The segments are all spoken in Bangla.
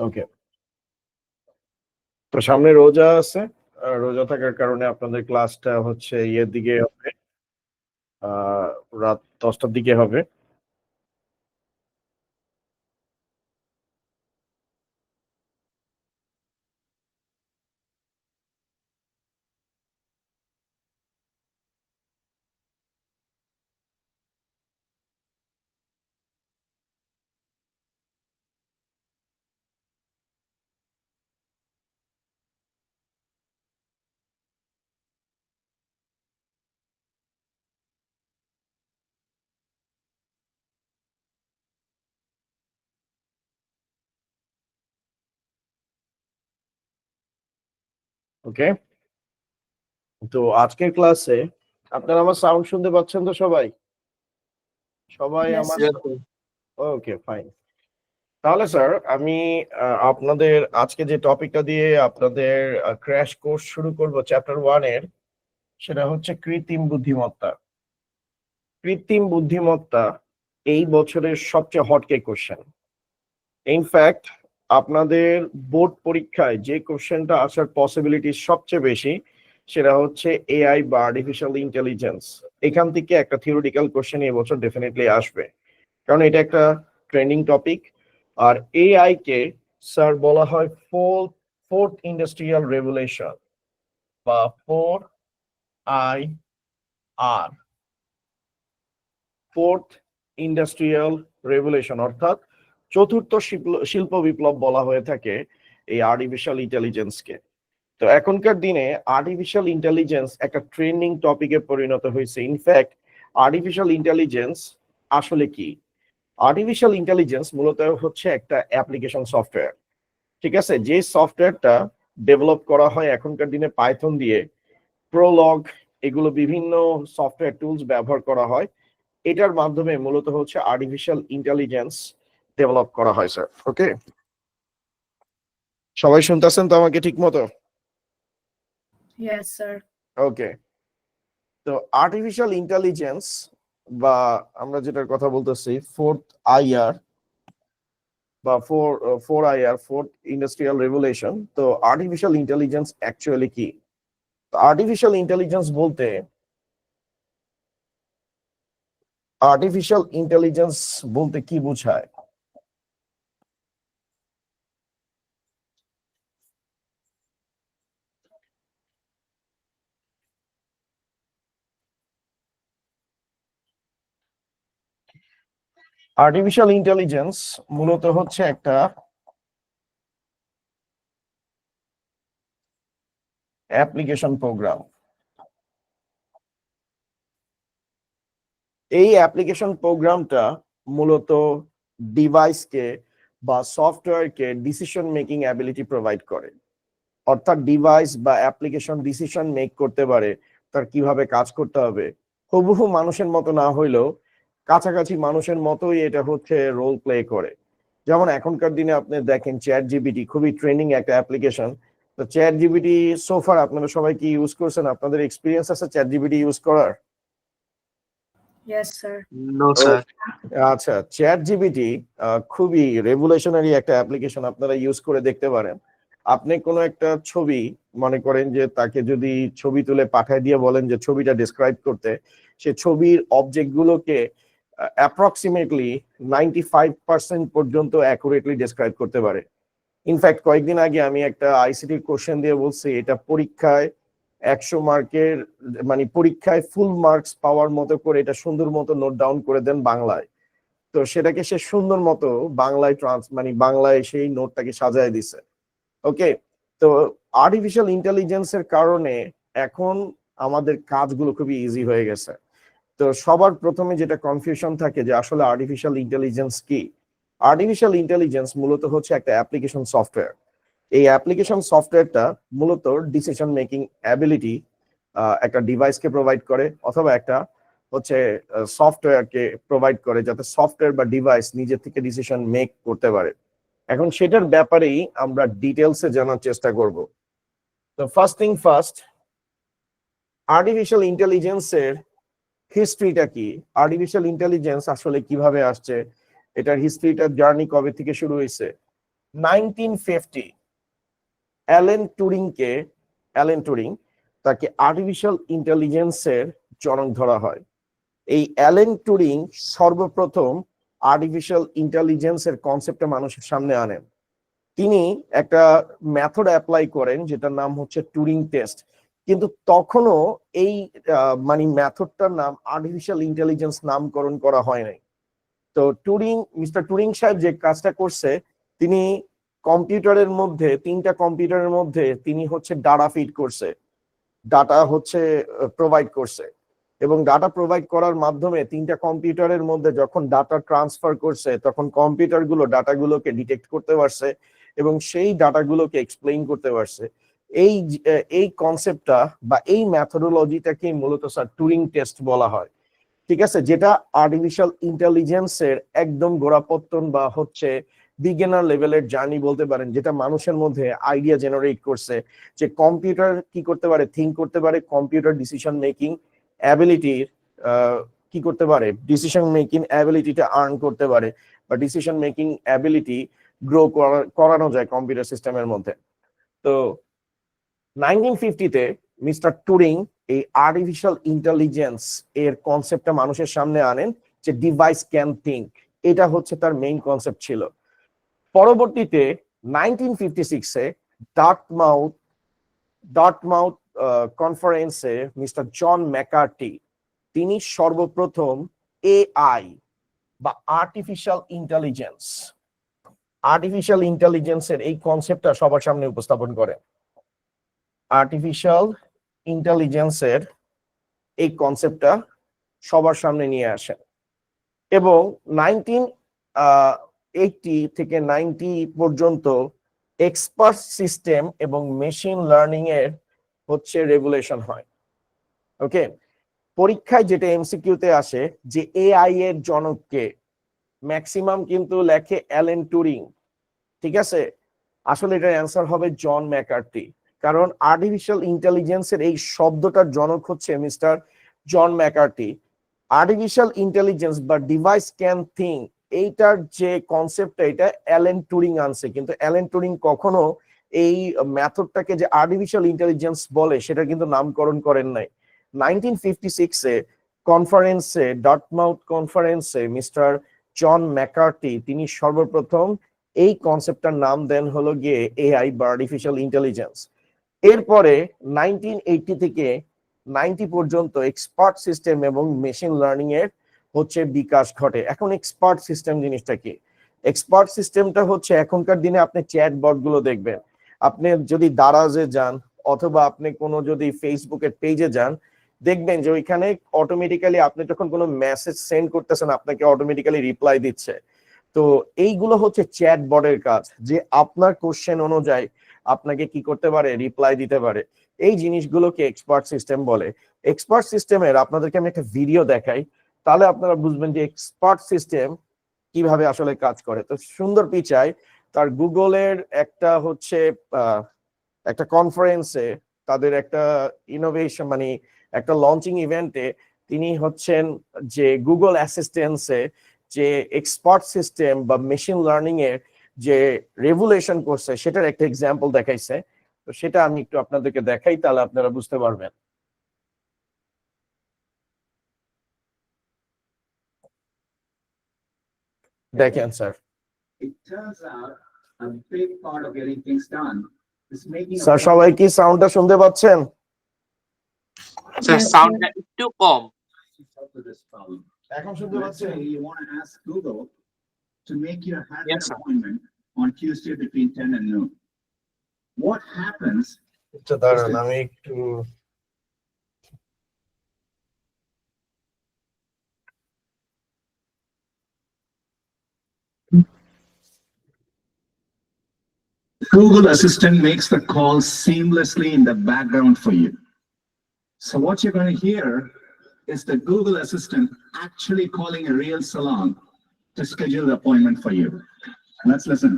ওকে, তো সামনে রোজা আছে। রোজা থাকার কারণে আপনাদের ক্লাসটা হচ্ছে ইয়ের দিকে হবে, রাত 10টার দিকে হবে। ওকে, তো আজকের ক্লাসে আপনারা আমার সাউন্ড শুনতে পাচ্ছেন তো সবাই? সবাই Yes, আমার sir. ওকে, ফাইন। তাহলে স্যার আমি আপনাদের আজকে যে টপিকটা দিয়ে আপনাদের ক্র্যাশ কোর্স শুরু করব চ্যাপ্টার 1 এর, সেটা হচ্ছে কৃত্রিম বুদ্ধিমত্তা। কৃত্রিম বুদ্ধিমত্তা এই বছরের সবচেয়ে হটকেক কোশ্চেন। ইনফ্যাক্ট আপনাদের বোর্ড পরীক্ষায় যে কোশ্চেনটা আসার পসিবিলিটি সবচেয়ে বেশি, সেটা হচ্ছে এআই বা আর্টিফিশিয়াল ইন্টেলিজেন্স। এখান থেকে একটা থিওরিটিক্যাল কোশ্চেন এই বছর ডেফিনেটলি আসবে, কারণ এটা একটা ট্রেন্ডিং টপিক। আর এআই কে স্যার বলা হয় ফোর্থ ইন্ডাস্ট্রিয়াল রেভলিউশন বা 4IR, ফোর্থ ইন্ডাস্ট্রিয়াল রেভলিউশন, অর্থাৎ চতুর্থ শিল্প বিপ্লব বলা হয়ে থাকে এই আর্টিফিশিয়াল ইন্টেলিজেন্সকে। তো এখনকার দিনে আর্টিফিশিয়াল ইন্টেলিজেন্স একটা ট্রেন্ডিং টপিকে পরিণত হয়েছে। ইনফ্যাক্ট আর্টিফিশিয়াল ইন্টেলিজেন্স আসলে কি? আর্টিফিশিয়াল ইন্টেলিজেন্স মূলত হচ্ছে একটা অ্যাপ্লিকেশন সফটওয়্যার। ঠিক আছে, যে সফটওয়্যারটা ডেভেলপ করা হয় এখনকার দিনে পাইথন দিয়ে, প্রোলগ, এগুলো বিভিন্ন সফটওয়্যার টুলস ব্যবহার করা হয়। এটার মাধ্যমে মূলত হচ্ছে আর্টিফিশিয়াল ইন্টেলিজেন্স ডেভেলপ করা হয় স্যার। ওকে, সবাই শুনতেছেন তো আমাকে ঠিক মতো? Yes, sir. ওকে, তো আর্টিফিশিয়াল ইন্টেলিজেন্স বা আমরা যেটার কথা বলতেছি ফোর্থ আইআর বা four IR, fourth industrial revolution. তো আর্টিফিশিয়াল ইন্টেলিজেন্স অ্যাকচুয়ালি কি? আর্টিফিশিয়াল ইন্টেলিজেন্স বলতে, আর্টিফিশিয়াল ইন্টেলিজেন্স বলতে কি বোঝায়? আর্টিফিশিয়াল ইন্টেলিজেন্স মূলত হচ্ছে একটা অ্যাপ্লিকেশন প্রোগ্রাম। এই অ্যাপ্লিকেশন প্রোগ্রামটা মূলত ডিভাইসকে বা সফটওয়্যারকে ডিসিশন মেকিং অ্যাবিলিটি প্রোভাইড করে। অর্থাৎ ডিভাইস বা অ্যাপ্লিকেশন ডিসিশন মেক করতে পারে তার কিভাবে কাজ করতে হবে। হুবহু মানুষের মতো না হইলেও কাছাকাছি মানুষের মতোই এটা হচ্ছে রোল প্লে করে। যেমন এখনকার দিনে আপনি দেখেন চ্যাট জিপিটি খুবই ট্রেন্ডিং একটা অ্যাপ্লিকেশন। তো চ্যাট জিপিটি সোফার আপনারা সবাই কি ইউজ করছেন? আপনাদের এক্সপিরিয়েন্স আছে চ্যাট জিপিটি ইউজ করার? Yes, sir. No, sir. আচ্ছা, চ্যাট জিপিটি খুবই রেভলিউশনারি একটা অ্যাপ্লিকেশন, আপনারা ইউজ করে দেখতে পারেন। আপনি কোনো একটা ছবি মনে করেন যে তাকে যদি ছবি তুলে পাঠায় দিয়ে বলেন যে ছবিটা ডিসক্রাইব করতে, সে ছবির অবজেক্ট গুলোকে অ্যাপ্রক্সিমেটলি 95% পর্যন্ত অ্যাকুরেটলি ডিসক্রাইব করতে পারে। ইনফ্যাক্ট কয়েকদিন আগে আমি একটা আইসিটির কোশ্চেন দিয়ে বলছি এটা পরীক্ষায় 100 মার্কের, মানে পরীক্ষায় ফুল মার্কস পাওয়ার মতো করে এটা সুন্দর মতো নোট ডাউন করে দেন বাংলায়। তো সেটাকে সে সুন্দর মতো বাংলায় মানে বাংলায় সেই নোটটাকে সাজায় দিছে। ওকে, তো আর্টিফিশিয়াল ইন্টেলিজেন্সের কারণে এখন আমাদের কাজগুলো খুবই ইজি হয়ে গেছে। তো সবার প্রথমে যেটা কনফিউশন থাকে যে আসলে আর্টিফিশিয়াল ইন্টেলিজেন্স কি? আর্টিফিশিয়াল ইন্টেলিজেন্স মূলত হচ্ছে একটা অ্যাপ্লিকেশন সফটওয়্যার। এই অ্যাপ্লিকেশন সফটওয়্যারটা মূলত ডিসিশন মেকিং অ্যাবিলিটি একটা ডিভাইসকে প্রোভাইড করে, অথবা একটা হচ্ছে সফটওয়্যারকে প্রোভাইড করে, যাতে সফটওয়্যার বা ডিভাইস নিজে থেকে ডিসিশন মেক করতে পারে। এখন সেটার ব্যাপারেই আমরা ডিটেলসে জানার চেষ্টা করব। তো ফার্স্ট থিং ফার্স্ট, আর্টিফিশিয়াল ইন্টেলিজেন্সের হিস্ট্রিটা কি? আর্টিফিশিয়াল ইন্টেলিজেন্স আসলে কিভাবে আসছে, এটার হিস্ট্রিটার জার্নি কবে থেকে শুরু হয়েছে? 1950 অ্যালেন টুরিং তাকে আর্টিফিশিয়াল ইন্টেলিজেন্সের জনক ধরা হয়। এই অ্যালেন টুরিং সর্বপ্রথম আর্টিফিশিয়াল ইন্টেলিজেন্সের কনসেপ্টটা মানুষের সামনে আনেন। তিনি একটা মেথড অ্যাপ্লাই করেন যেটার নাম হচ্ছে টুরিং টেস্ট, কিন্তু তখনও এই মানে মেথডটার নাম আর্টিফিশিয়াল ইন্টেলিজেন্স নামকরণ করা হয় নাই। তো মিস্টার টুরিং সাহেব যে কাজটা করছে, তিনি তিনটা কম্পিউটারের মধ্যে তিনি হচ্ছে ডাটা ফিড করছে, ডাটা হচ্ছে প্রোভাইড করছে, এবং ডাটা প্রোভাইড করার মাধ্যমে তিনটা কম্পিউটারের মধ্যে যখন ডাটা ট্রান্সফার করছে, তখন কম্পিউটারগুলো ডাটাগুলোকে ডিটেক্ট করতে পারছে এবং সেই ডাটাগুলোকে এক্সপ্লেইন করতে পারছে। এই কনসেপ্টটা বা এই ম্যাথোডোলজিটাকে মূলত স্যার টুরিং টেস্ট বলা হয়, ঠিক আছে, যেটা আর্টিফিশিয়াল ইন্টেলিজেন্সের একদম গোড়াপত্তন বা হচ্ছে বিগিনার লেভেলের জার্নি বলতে পারেন, যেটা মানুষের মধ্যে আইডিয়া জেনারেট করছে যে কম্পিউটার কি করতে পারে, থিঙ্ক করতে পারে, কম্পিউটার ডিসিশন মেকিং অ্যাবিলিটির কি করতে পারে, ডিসিশন মেকিং অ্যাবিলিটিটা আর্ন করতে পারে, বা ডিসিশন মেকিং অ্যাবিলিটি গ্রো করানো যায় কম্পিউটার সিস্টেমের মধ্যে। তো 1950-তে মিস্টার টুরিং এই আর্টিফিশিয়াল ইন্টেলিজেন্স এর কনসেপ্টটা মানুষের সামনে আনেন যে ডিভাইস ক্যান থিঙ্ক, এটা হচ্ছে তার মেইন কনসেপ্ট ছিল। পরবর্তীতে 1956-এ ডার্টমাউথ কনফারেন্সে মিস্টার জন ম্যাকার্টি তিনি সর্বপ্রথম এআই বা আর্টিফিশিয়াল ইন্টেলিজেন্সের এই কনসেপ্টটা সবার সামনে উপস্থাপন করেন। আর্টিফিশিয়াল ইন্টেলিজেন্সের এই কনসেপ্টটা সবার সামনে নিয়ে আসেন এবং 1980 থেকে 90 পর্যন্ত এক্সপার্ট সিস্টেম এবং মেশিন লার্নিং এর হচ্ছে রেগুলেশন হয়। ওকে, পরীক্ষায় যেটা এমসিকিউতে আসে যে এআই এর জনককে, ম্যাক্সিমাম কিন্তু লেখে অ্যালেন টুরিং, ঠিক আছে, আসলে এটার অ্যান্সার হবে জন ম্যাকার্টি, কারণ আর্টিফিশিয়াল ইন্টেলিজেন্সের এই শব্দটার জনক হচ্ছে মিস্টার জন ম্যাকার্টি। আর্টিফিশিয়াল ইন্টেলিজেন্স বা ডিভাইস ক্যান থিঙ্ক এইটার যে কনসেপ্টটা, এটা অ্যালেন টুরিং আনছে, কিন্তু অ্যালেন টুরিং কখনো এই মেথডটাকে যে আর্টিফিশিয়াল ইন্টেলিজেন্স বলে সেটা কিন্তু নামকরণ করেন নাই। 1956-এ ডার্টমাউথ কনফারেন্সে মিস্টার জন ম্যাকার্টি তিনি সর্বপ্রথম এই কনসেপ্টটার নাম দেন হলো গিয়ে এআই বা আর্টিফিশিয়াল ইন্টেলিজেন্স। এরপরে 1980 থেকে 90 পর্যন্ত এক্সপার্ট সিস্টেম এবং মেশিন লার্নিং এর হচ্ছে বিকাশ ঘটে। এখন এক্সপার্ট সিস্টেম জিনিসটা কি? এক্সপার্ট সিস্টেমটা হচ্ছে এখনকার দিনে আপনি চ্যাট বট গুলো দেখবেন, আপনি যদি দারাজে যান অথবা আপনি কোনো যদি ফেসবুকের পেজে যান, দেখবেন যে ওইখানে অটোমেটিক্যালি আপনি যখন কোনো মেসেজ সেন্ড করতেছেন আপনাকে অটোমেটিক্যালি রিপ্লাই দিচ্ছে। তো এইগুলো হচ্ছে চ্যাট বটের কাজ, যে আপনার কোশ্চেন অনুযায়ী আপনাকে কি করতে পারে, রিপ্লাই দিতে পারে। এই জিনিসগুলোকে এক্সপার্ট সিস্টেম বলে। এক্সপার্ট সিস্টেমের আপনাদেরকে আমি একটা ভিডিও দেখাই, তাহলে আপনারা বুঝবেন যে এক্সপার্ট সিস্টেম কিভাবে আসলে কাজ করে। তো সুন্দর পিচাই তার গুগলের একটা হচ্ছে একটা কনফারেন্সে, তাদের একটা ইনোভেশন মানে একটা লঞ্চিং ইভেন্টে তিনি হচ্ছেন যে গুগল অ্যাসিস্ট্যান্সে যে এক্সপার্ট সিস্টেম বা মেশিন লার্নিং এর যে রেভুলেশন করছে সেটার একটা এক্সাম্পল দেখাইছে। তো সেটা আমি একটু আপনাদেরকে দেখাই, তাহলে আপনারা বুঝতে পারবেন। দেখেন স্যার, স্যার সবাই কি সাউন্ডটা শুনতে পাচ্ছেন? স্যার সাউন্ডটা একটু কম। এখন শুনতে পাচ্ছেন? You want to ask Google to make you a haircut appointment on Tuesday between 10 and noon. What happens? আচ্ছা দাঁড়ান আমি একটু Google Assistant makes the call seamlessly in the background for you. So what you're going to hear is the Google Assistant actually calling a real salon to schedule the appointment for you. Let's listen.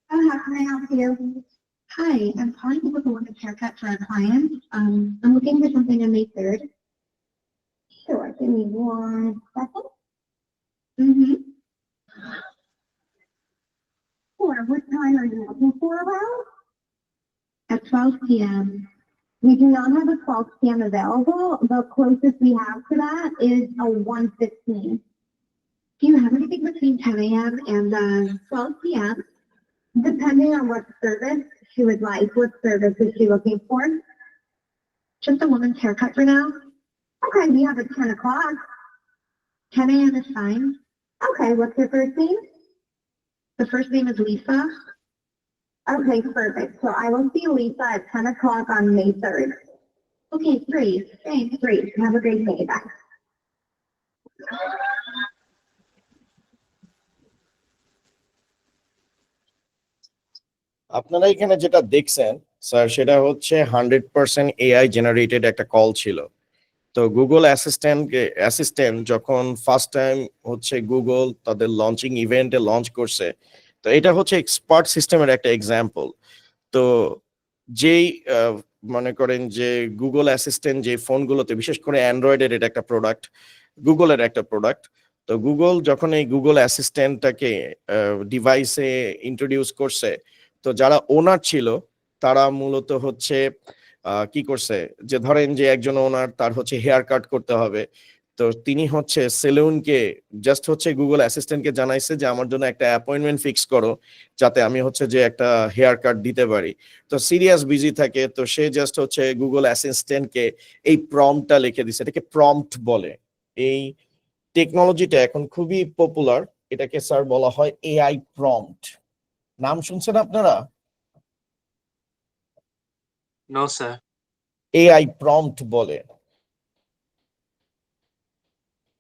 How can I help you? Hi, I'm calling to book a woman's haircut for a client. I'm looking for something on May 3rd. Sure, give me 1 second. Mm-hmm. Sure. What time are you looking for around? At 12 p.m. We do not have a 12 p.m. available. The closest we have to that is a 1:15. Do you have anything between 10 a.m. and 12 p.m.? Depending on what service she would like. What service is she looking for? Just a woman's haircut for now? Okay, we have at 10 o'clock. 10 a.m. is fine. Okay, what's your first name? The first name is Lisa. Okay, perfect. So I will see Lisa at 10 o'clock on May 3rd. Okay, great. Thanks, great. Have a great day. Bye. আপনারা এখানে যেটা দেখছেন স্যার সেটা হচ্ছে 100% এআই জেনারেটেড একটা কল ছিল। তো গুগল অ্যাসিস্ট্যান্ট যখন ফার্স্ট টাইম হচ্ছে গুগল তাদের লঞ্চিং ইভেন্টে লঞ্চ করছে, তো এটা হচ্ছে এক্সপার্ট সিস্টেমের একটা এক্সাম্পল। তো যেই মনে করেন যে গুগল অ্যাসিস্ট্যান্ট যে ফোনগুলোতে, বিশেষ করে অ্যান্ড্রয়েডের এটা একটা প্রোডাক্ট, গুগলের একটা প্রোডাক্ট। তো গুগল যখন এই গুগল অ্যাসিস্ট্যান্টটাকে ডিভাইসে ইন্ট্রোডিউস করছে, তো যারা ওনার ছিল তারা মূলত হচ্ছে কি করছে, যে ধরেন যে একজন ওনার তার হচ্ছে হেয়ার কাট করতে হবে, তো তিনি হচ্ছে সেলুনকে জাস্ট হচ্ছে গুগল অ্যাসিস্ট্যান্টকে জানাইছে যে আমার জন্য একটা অ্যাপয়েন্টমেন্ট ফিক্স করো যাতে আমি হচ্ছে যে একটা হেয়ার কাট দিতে পারি। তো সিরিয়াস বিজি থাকে, তো সে জাস্ট হচ্ছে গুগল অ্যাসিস্ট্যান্টকে এই প্রম্পটটা লিখে দিছে, এটাকে প্রম্পট বলে। এই টেকনোলজিটা এখন খুবই পপুলার, এটাকে স্যার বলা হয় এআই প্রম্পট। নাম শুনছেন আপনারা? No sir. এআই প্রম্পট বলে,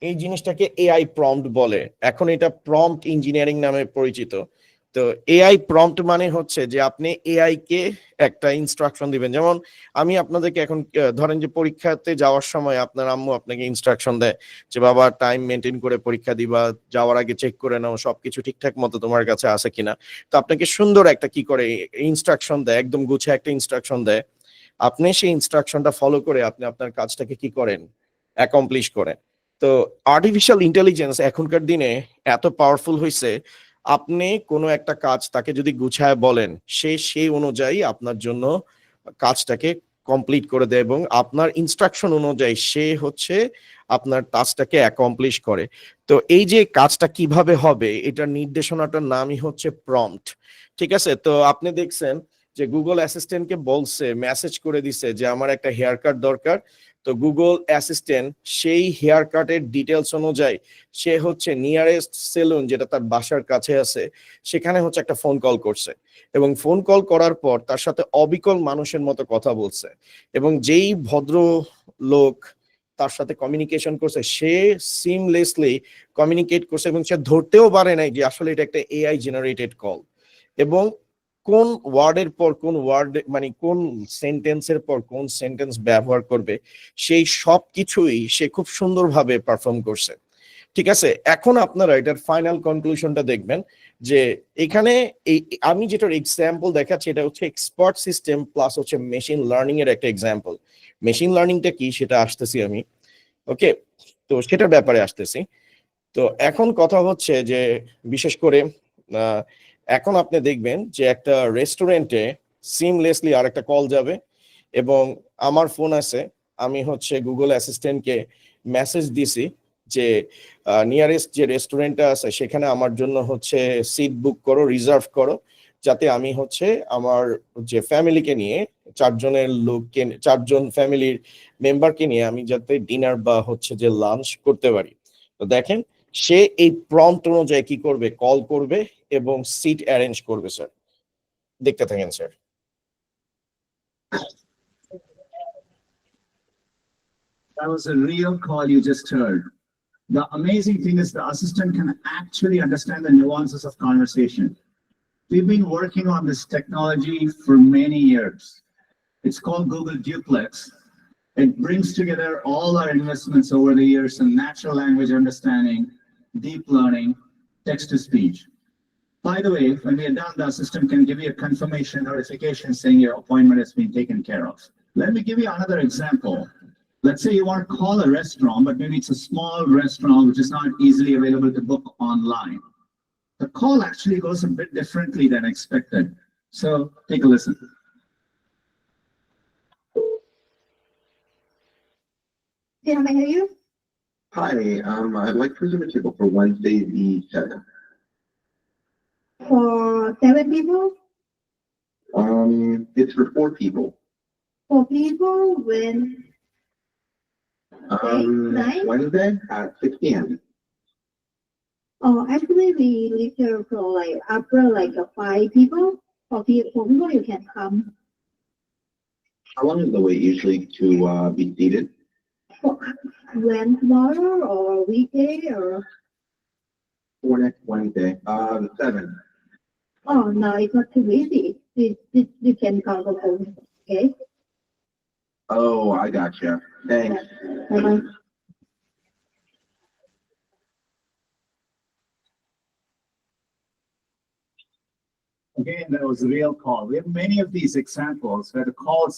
এই জিনিসটাকে এআই প্রম্পট বলে। এখন এটা প্রম্পট ইঞ্জিনিয়ারিং নামে পরিচিত। তো এআই প্রম্পট মানে হচ্ছে যে আপনি এআই কে একটা ইনস্ট্রাকশন দিবেন। যেমন আমি আপনাদেরকে এখন ধরেন যে পরীক্ষাতে যাওয়ার সময় আপনার আম্মু আপনাকে ইনস্ট্রাকশন দেয় যে বাবা টাইম মেনটেন করে পরীক্ষা দিবা, যাওয়ার আগে চেক করে নাও সবকিছু ঠিকঠাক মতো তোমার কাছে আছে কিনা। তো আপনাকে সুন্দর একটা কি করে ইনস্ট্রাকশন দেয়, একদম গুছিয়ে একটা ইনস্ট্রাকশন দেয়। আপনি সেই ইনস্ট্রাকশনটা ফলো করে আপনি আপনার কাজটাকে কি করেন, অ্যাকমপ্লিশ করেন। তো আর্টিফিশিয়াল ইন্টেলিজেন্স এখনকার দিনে এত পাওয়ারফুল হয়েছে, আপনি কোনো একটা কাজ তাকে যদি গুছায় বলেন, সে সেই অনুযায়ী আপনার জন্য কাজটাকে কমপ্লিট করে দেয় এবং আপনার ইনস্ট্রাকশন অনুযায়ী সে হচ্ছে আপনার টাস্কটাকে অ্যাকমপ্লিশ করে। তো এই যে কাজটা কিভাবে হবে, এটার নির্দেশনাটার নামই হচ্ছে প্রম্পট। ঠিক আছে, তো আপনি দেখছেন যে গুগল অ্যাসিস্ট্যান্টকে বলছে, মেসেজ করে দিছে যে আমার একটা হেয়ার কাট দরকার। তো গুগল অ্যাসিস্ট্যান্ট সেই হেয়ার কাটের ডিটেলস অনুযায়ী সে হচ্ছে নিয়ারেস্ট সেলুন যেটা তার বাসার কাছে আছে, সেখানে হচ্ছে একটা ফোন কল করছে এবং ফোন কল করার পর তার সাথে অবিকল মানুষের মতো কথা বলছে এবং যেই ভদ্র লোক তার সাথে কমিউনিকেশন করছে সে সিমলেসলি কমিউনিকেট করছে এবং সে ধরতেও পারে নাই যে আসলে এটা একটা এআই জেনারেটেড কল। এবং কোন ওয়ার্ডের পর কোন ওয়ার্ড, মানে কোন সেন্টেন্সের পর কোন সেন্টেন্স ব্যবহার করবে, সেই সব কিছুই সে খুব সুন্দরভাবে পারফর্ম করছে। ঠিক আছে, এখন আপনারা এটার ফাইনাল কনক্লুশনটা দেখবেন যে এখানে এই আমি যেটার এক্সাম্পল দেখাচ্ছি এটা হচ্ছে এক্সপার্ট সিস্টেম প্লাস হচ্ছে মেশিন লার্নিং এর একটা এক্সাম্পল। মেশিন লার্নিংটা কি সেটা আসতেছি আমি, ওকে, তো সেটার ব্যাপারে আসতেছি। তো এখন কথা হচ্ছে যে বিশেষ করে এখন আপনি দেখবেন যে একটা রেস্টুরেন্টে সিমলেসলি আর একটা কল যাবে এবং আমার ফোন আছে, আমি হচ্ছে গুগল অ্যাসিস্ট্যান্টকে মেসেজ দিছি যে নিয়ারেস্ট যে রেস্টুরেন্টটা আছে সেখানে আমার জন্য হচ্ছে সিট বুক করো, রিজার্ভ করো, যাতে আমি হচ্ছে আমার যে ফ্যামিলিকে নিয়ে চারজন ফ্যামিলির মেম্বারকে নিয়ে আমি যাতে ডিনার বা হচ্ছে যে লাঞ্চ করতে পারি। তো দেখেন সে এই প্রম্পট অনুযায়ী কি করবে, কল করবে এবং সিট অ্যারেঞ্জ করবে। স্যার দেখতে থাকেন sir. That was a real call you just heard. The amazing thing is the assistant can actually understand the nuances of conversation. We've been working on this technology for many years. It's called Google Duplex. It brings together all our investments over the years in natural language understanding, deep learning, text-to-speech. By the way, when we are done, the assistant can give you a confirmation notification saying your appointment has been taken care of. Let me give you another example. let's say you want to call a restaurant, but maybe it's a small restaurant which is not easily available to book online. The call actually goes a bit differently than expected. So take a listen. Yeah, may I hear you? Hi, I'd like to reserve a table for Wednesday the 7th. For 7 people? It's for 4 people. 4 people when? Nine? Wednesday at 6 p.m. Oh, actually, we reserve for like after like 5 people. For people you can come. How long is the wait usually to be seated? For when tomorrow or weekday or? For next Wednesday, the 7th. Oh, no, it's not too easy. You can call the phone. Okay. Oh, I gotcha. Thanks. Bye-bye. Again, that was a real call. We have many of these examples where the calls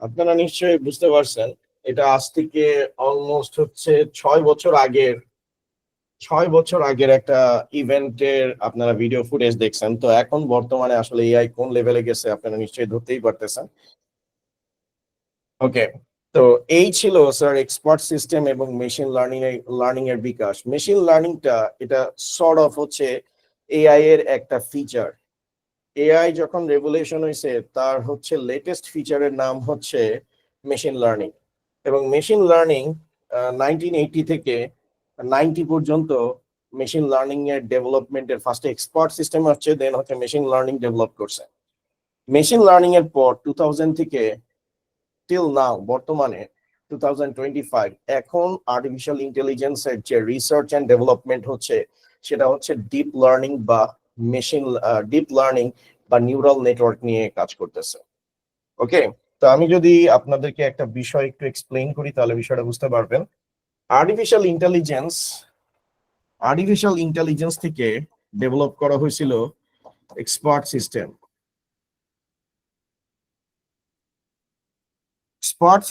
আপনারা নিশ্চয়ই বুঝতে পারছেন এটা আজ থেকে অলমোস্ট হচ্ছে 6 বছর আগের একটা ইভেন্টের আপনারা ভিডিও ফুটেজ দেখছেন। তো এখন বর্তমানে আসলে এআই কোন লেভেলে গেছে আপনারা নিশ্চয়ই ধরতেই পারতেছেন। ওকে, তো এই ছিল স্যার এক্সপার্ট সিস্টেম এবং মেশিন লার্নিং এর বিকাশ। মেশিন লার্নিংটা এটা সর্ট অফ হচ্ছে এআই এর একটা ফিচার। এআই যখন রেভলিউশন হয়েছে তার হচ্ছে লেটেস্ট ফিচারের নাম হচ্ছে মেশিন লার্নিং। এবং মেশিন লার্নিং 1980 থেকে 90 পর্যন্ত মেশিন লার্নিং এর ডেভেলপমেন্টের ফার্স্টে এক্সপার্ট সিস্টেম হচ্ছে, দেন হচ্ছে মেশিন লার্নিং ডেভেলপ করছে। মেশিন লার্নিং এর পর 2000 থেকে টিল নাও বর্তমানে 2025 এখন আর্টিফিশিয়াল ইন্টেলিজেন্সের যে রিসার্চ এন্ড ডেভেলপমেন্ট হচ্ছে সেটা হচ্ছে ডিপ লার্নিং বা ডিপ লার্নিং বা নিউরাল নেটওয়ার্ক নিয়ে কাজ করতেছে। ওকে, তো আমি যদি আপনাদেরকে একটা বিষয় একটু এক্সপ্লেইন করি তাহলে বিষয়টা বুঝতে পারবেন। আর্টিফিশিয়াল ইন্টেলিজেন্স থেকে ডেভেলপ করা হয়েছিল এক্সপার্ট সিস্টেম। এক্সপার্ট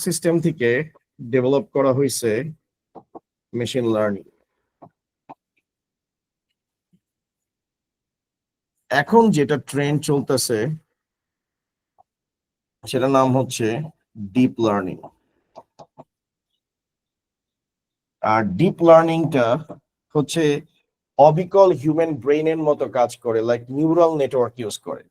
সিস্টেম থেকে ডেভেলপ করা হয়েছে মেশিন লার্নিং। এখন যেটা ট্রেন্ড চলতেছে সেটার নাম হচ্ছে ডিপ লার্নিং। আর ডিপ লার্নিংটা হচ্ছে অবিকল হিউম্যান ব্রেইনের মতো কাজ করে, লাইক নিউরাল নেটওয়ার্ক ইউজ করে।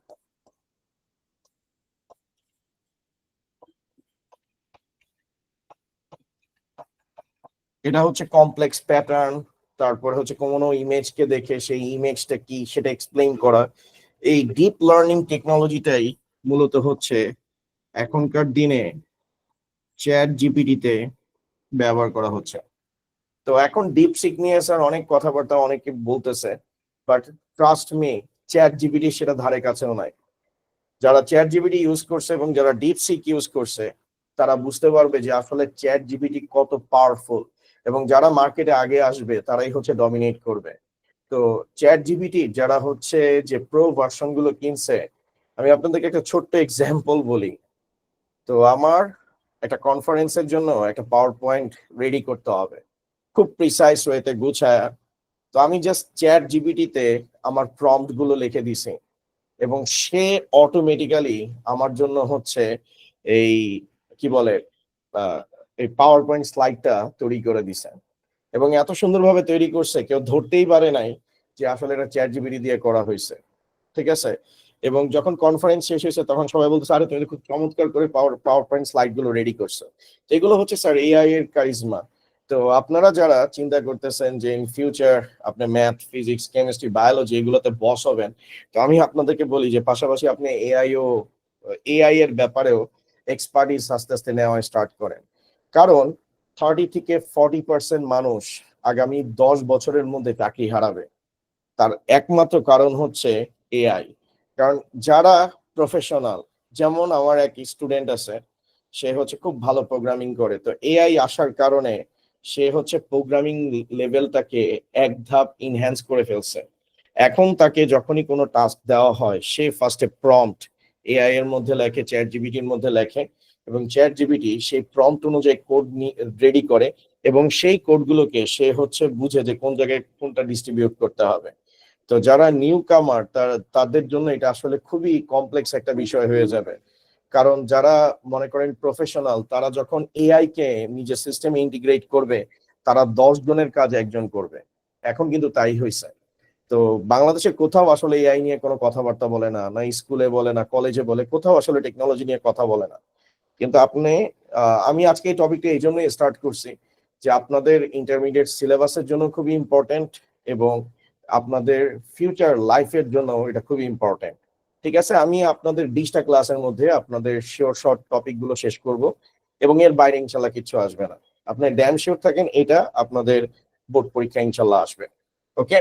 এটা হচ্ছে কমপ্লেক্স প্যাটার্ন, তারপর হচ্ছে কোনো ইমেজকে দেখে সেই ইমেজটা কি সেটা এক্সপ্লেইন করা। এই ডিপ লার্নিং টেকনোলজিটাই মূলত হচ্ছে এখনকার দিনে চ্যাট জিপিটিতে ব্যবহার করা হচ্ছে। তো এখন ডিপসিক নিয়ে স্যার অনেক কথাবার্তা অনেকে বলতেছে, but trust me chat GPT সেটা ধারে কাছেও নাই। যারা চ্যাট জিপিটি ইউজ করছে এবং যারা ডিপসিক ইউজ করছে তারা বুঝতে পারবে যে আসলে চ্যাট জিপিটি কত পাওয়ারফুল, এবং যারা মার্কেটে আগে আসবে তারাই হচ্ছে ডমিনেট করবে। তো চ্যাট জিপিটি যারা হচ্ছে যে প্রো ভার্সন গুলো কিনছে, আমি আপনাদেরকে একটা ছোট্ট এক্সাম্পল বলি। তো আমার একটা কনফারেন্সের জন্য একটা পাওয়ার পয়েন্ট রেডি করতে হবে খুব প্রিসাইজ ওয়েতে গুছায়া। তো আমি জাস্ট চ্যাট জিপিটিতে আমার প্রম্পট গুলো লিখে দিছি এবং সে অটোমেটিক্যালি আমার জন্য হচ্ছে এই কি বলে এই পাওয়ার পয়েন্ট স্লাইডটা তৈরি করে দিছে, এবং এত সুন্দরভাবে তৈরি করছে কেউ ধরতেই পারে নাই যে আসলে এটা চ্যাট জিপিটি দিয়ে করা হয়েছে। ঠিক আছে, এবং যখন কনফারেন্স শেষ হয়েছে তখন সবাই বলতেছে আরে তুমি খুব চমৎকার করে পাওয়ার পয়েন্ট স্লাইড গুলো রেডি করছো। এগুলো হচ্ছে স্যার এআই এর কারিজমা। তো আপনারা যারা চিন্তা করতেছেন যে ইন ফিউচার আপনি ম্যাথ, ফিজিক্স, কেমিস্ট্রি, বায়োলজি এগুলোতে বস হবেন, তো আমি আপনাদেরকে বলি যে পাশাপাশি আপনি এআই এর ব্যাপারেও এক্সপার্টিস আস্তে আস্তে নেওয়া স্টার্ট করেন। কারণ 30 থেকে 40% মানুষ আগামী 10 বছরের মধ্যে চাকরি হারাবে। তার একমাত্র কারণ হচ্ছে এআই। কারণ যারা প্রফেশনাল, যেমন আমার এক স্টুডেন্ট আছে, সে হচ্ছে খুব ভালো প্রোগ্রামিং করে, তো এআই আসার কারণে সে হচ্ছে প্রোগ্রামিং লেভেলটাকে এক ধাপ ইনহ্যান্স করে ফেলছে। এখন তাকে যখনই কোনো টাস্ক দেওয়া হয় সে ফার্স্টে প্রম্পট এআই এর মধ্যে লেখে, চ্যাট জিপিটির মধ্যে লেখে, এবং চ্যাট জিপিটি সেই প্রম্পট অনুযায়ী কোড রেডি করে, এবং সেই কোডগুলোকে সে হচ্ছে বুঝে যে কোন জায়গায় কোনটা ডিস্ট্রিবিউট করতে হবে। তো যারা নিউ কামার তাদের জন্য এটা আসলে খুবই কমপ্লেক্স একটা বিষয় হয়ে যাবে, কারণ যারা মনে করেন প্রফেশনাল, তারা যখন এআই কে নিজের সিস্টেমে ইন্টিগ্রেট করবে, তারা 10 জনের কাজ একজন করবে। এখন কিন্তু তাই হয়েছে। তো বাংলাদেশে কোথাও আসলে এআই নিয়ে কোনো কথাবার্তা বলে না, না স্কুলে বলে, না কলেজে বলে, কোথাও আসলে টেকনোলজি নিয়ে কথা বলে না। কিন্তু আমি আজকে এই টপিকটা এই জন্যই স্টার্ট করছি যে আপনাদের ইন্টারমিডিয়েট সিলেবাসের জন্য খুবই ইম্পর্টেন্ট, এবং আপনাদের ফিউচার লাইফের জন্য এটা খুবই ইম্পর্টেন্ট। ঠিক আছে, আমি আপনাদের 20টা ক্লাসের মধ্যে আপনাদের শর্ট টপিক গুলো শেষ করব, এবং এর বাইরে ইনশাল্লাহ কিছু আসবে না। আপনি ড্যাম শিওর থাকেন এটা আপনাদের বোর্ড পরীক্ষা ইনশাল্লাহ আসবে। ওকে,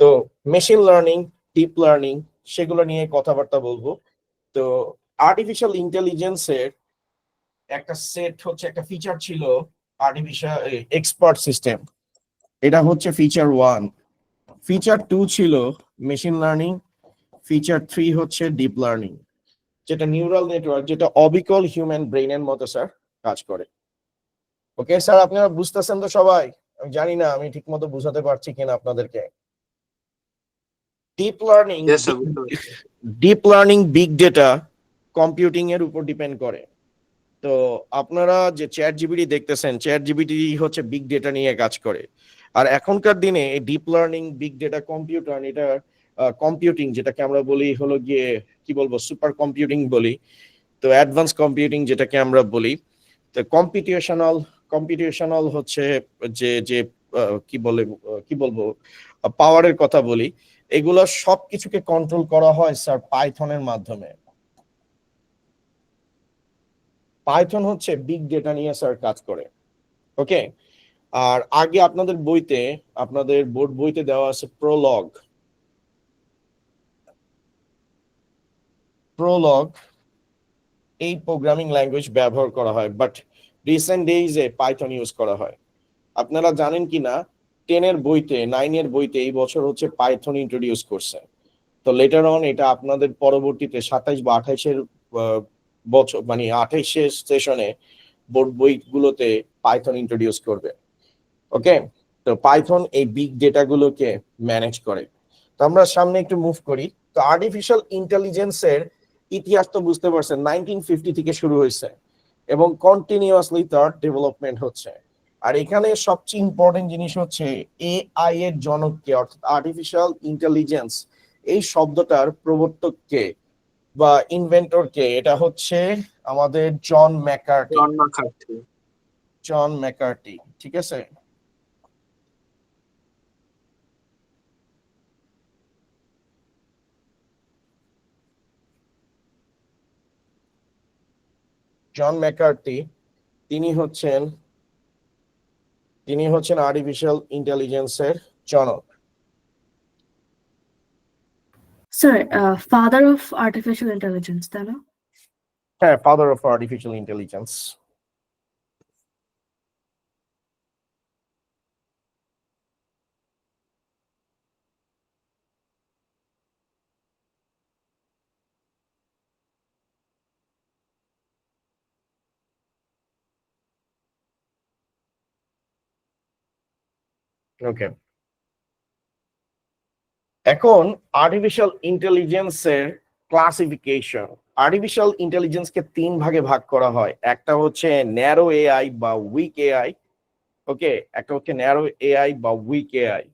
তো মেশিন লার্নিং, ডিপ লার্নিং, সেগুলো নিয়ে কথাবার্তা বলবো। তো আর্টিফিশিয়াল ইন্টেলিজেন্সের একটা সেট হচ্ছে, একটা ফিচার ছিল আর্টিফিশিয়াল এক্সপার্ট সিস্টেম, এটা হচ্ছে ফিচার 1। ফিচার 2 ছিল মেশিন লার্নিং, ফিচার 3 হচ্ছে ডিপ লার্নিং, যেটা নিউরাল নেটওয়ার্ক, যেটা অবিকল হিউম্যান ব্রেইনের মতো স্যার কাজ করে। ওকে স্যার, আপনারা বুঝতেছেন তো সবাই? আমি জানি না আমি ঠিক মতো বুঝাতে পারছি কিনা আপনাদেরকে। Deep learning big data computing এর উপর ডিপেন্ড করে। তো আপনারা যে চ্যাট জিপিটি দেখতেছেন, চ্যাট জিপিটি হচ্ছে বিগ ডেটা নিয়ে কাজ করে। আর এখনকার দিনে deep learning, big data, computing যেটাকে আমরা বলি হলো গিয়ে কি বলবো, সুপার কম্পিউটিং বলি, তো অ্যাডভান্স কম্পিউটিং যেটাকে আমরা বলি। তো কম্পিউটেশনাল হচ্ছে যে যে কি বলবো পাওয়ারের কথা বলি, এগুলো সবকিছুকে কন্ট্রোল করা হয় স্যার পাইথনের মাধ্যমে। পাইথন হচ্ছে বিগ ডেটা নিয়ে স্যার কাজ করে। ওকে, আর আগে আপনাদের বইতে, আপনাদের বোর্ড বইতে দেওয়া আছে প্রোলগ। এই প্রোগ্রামিং ল্যাঙ্গুয়েজ ব্যবহার করা হয়, বাট রিসেন্ট ডেইজে পাইথন ইউজ করা হয়। আপনারা জানেন কি না, 10 বইতে, 9 বইতে এই বছর হচ্ছে পাইথন ইন্ট্রোডিউস করছে। তো লেটার অন এটা আপনাদের পরবর্তীতে 27 বা 28 বছর, মানে 28 সেশনে বোর্ড বইগুলোতে পাইথন ইন্ট্রোডিউস করবে। ওকে, তো পাইথন এই বিগ ডেটা গুলোকে ম্যানেজ করে। তো আমরা সামনে একটু মুভ করি। তো আর্টিফিশিয়াল ইন্টেলিজেন্সের ইতিহাস তো বুঝতে পারছেন, 1950 থেকে শুরু হয়েছে, এবং কন্টিনিউয়াসলি তার ডেভেলপমেন্ট হচ্ছে। আর এখানে সবচেয়ে ইম্পর্টেন্ট জিনিস হচ্ছে এআই এর জনককে, অর্থাৎ আর্টিফিশিয়াল ইন্টেলিজেন্স এই শব্দটার প্রবর্তককে বা ইনভেন্টরকে, এটা হচ্ছে আমাদের জন ম্যাকার্টি। ঠিক আছে, জন ম্যাকার্টি, তিনি হচ্ছেন আর্টিফিশিয়াল ইন্টেলিজেন্সের জনক। Sir, father of artificial intelligence, তাই না? হ্যাঁ, ফাদার অফ আর্টিফিশিয়াল ইন্টেলিজেন্স। ওকে, এখন আর্টিফিশিয়াল ইন্টেলিজেন্সের ক্লাসিফিকেশন। আর্টিফিশিয়াল ইন্টেলিজেন্সকে 3 ভাগে ভাগ করা হয়। একটা হচ্ছে ন্যারো এআই বা উইক এআই। ওকে, একটা হচ্ছে ন্যারো এআই বা উইক এআই।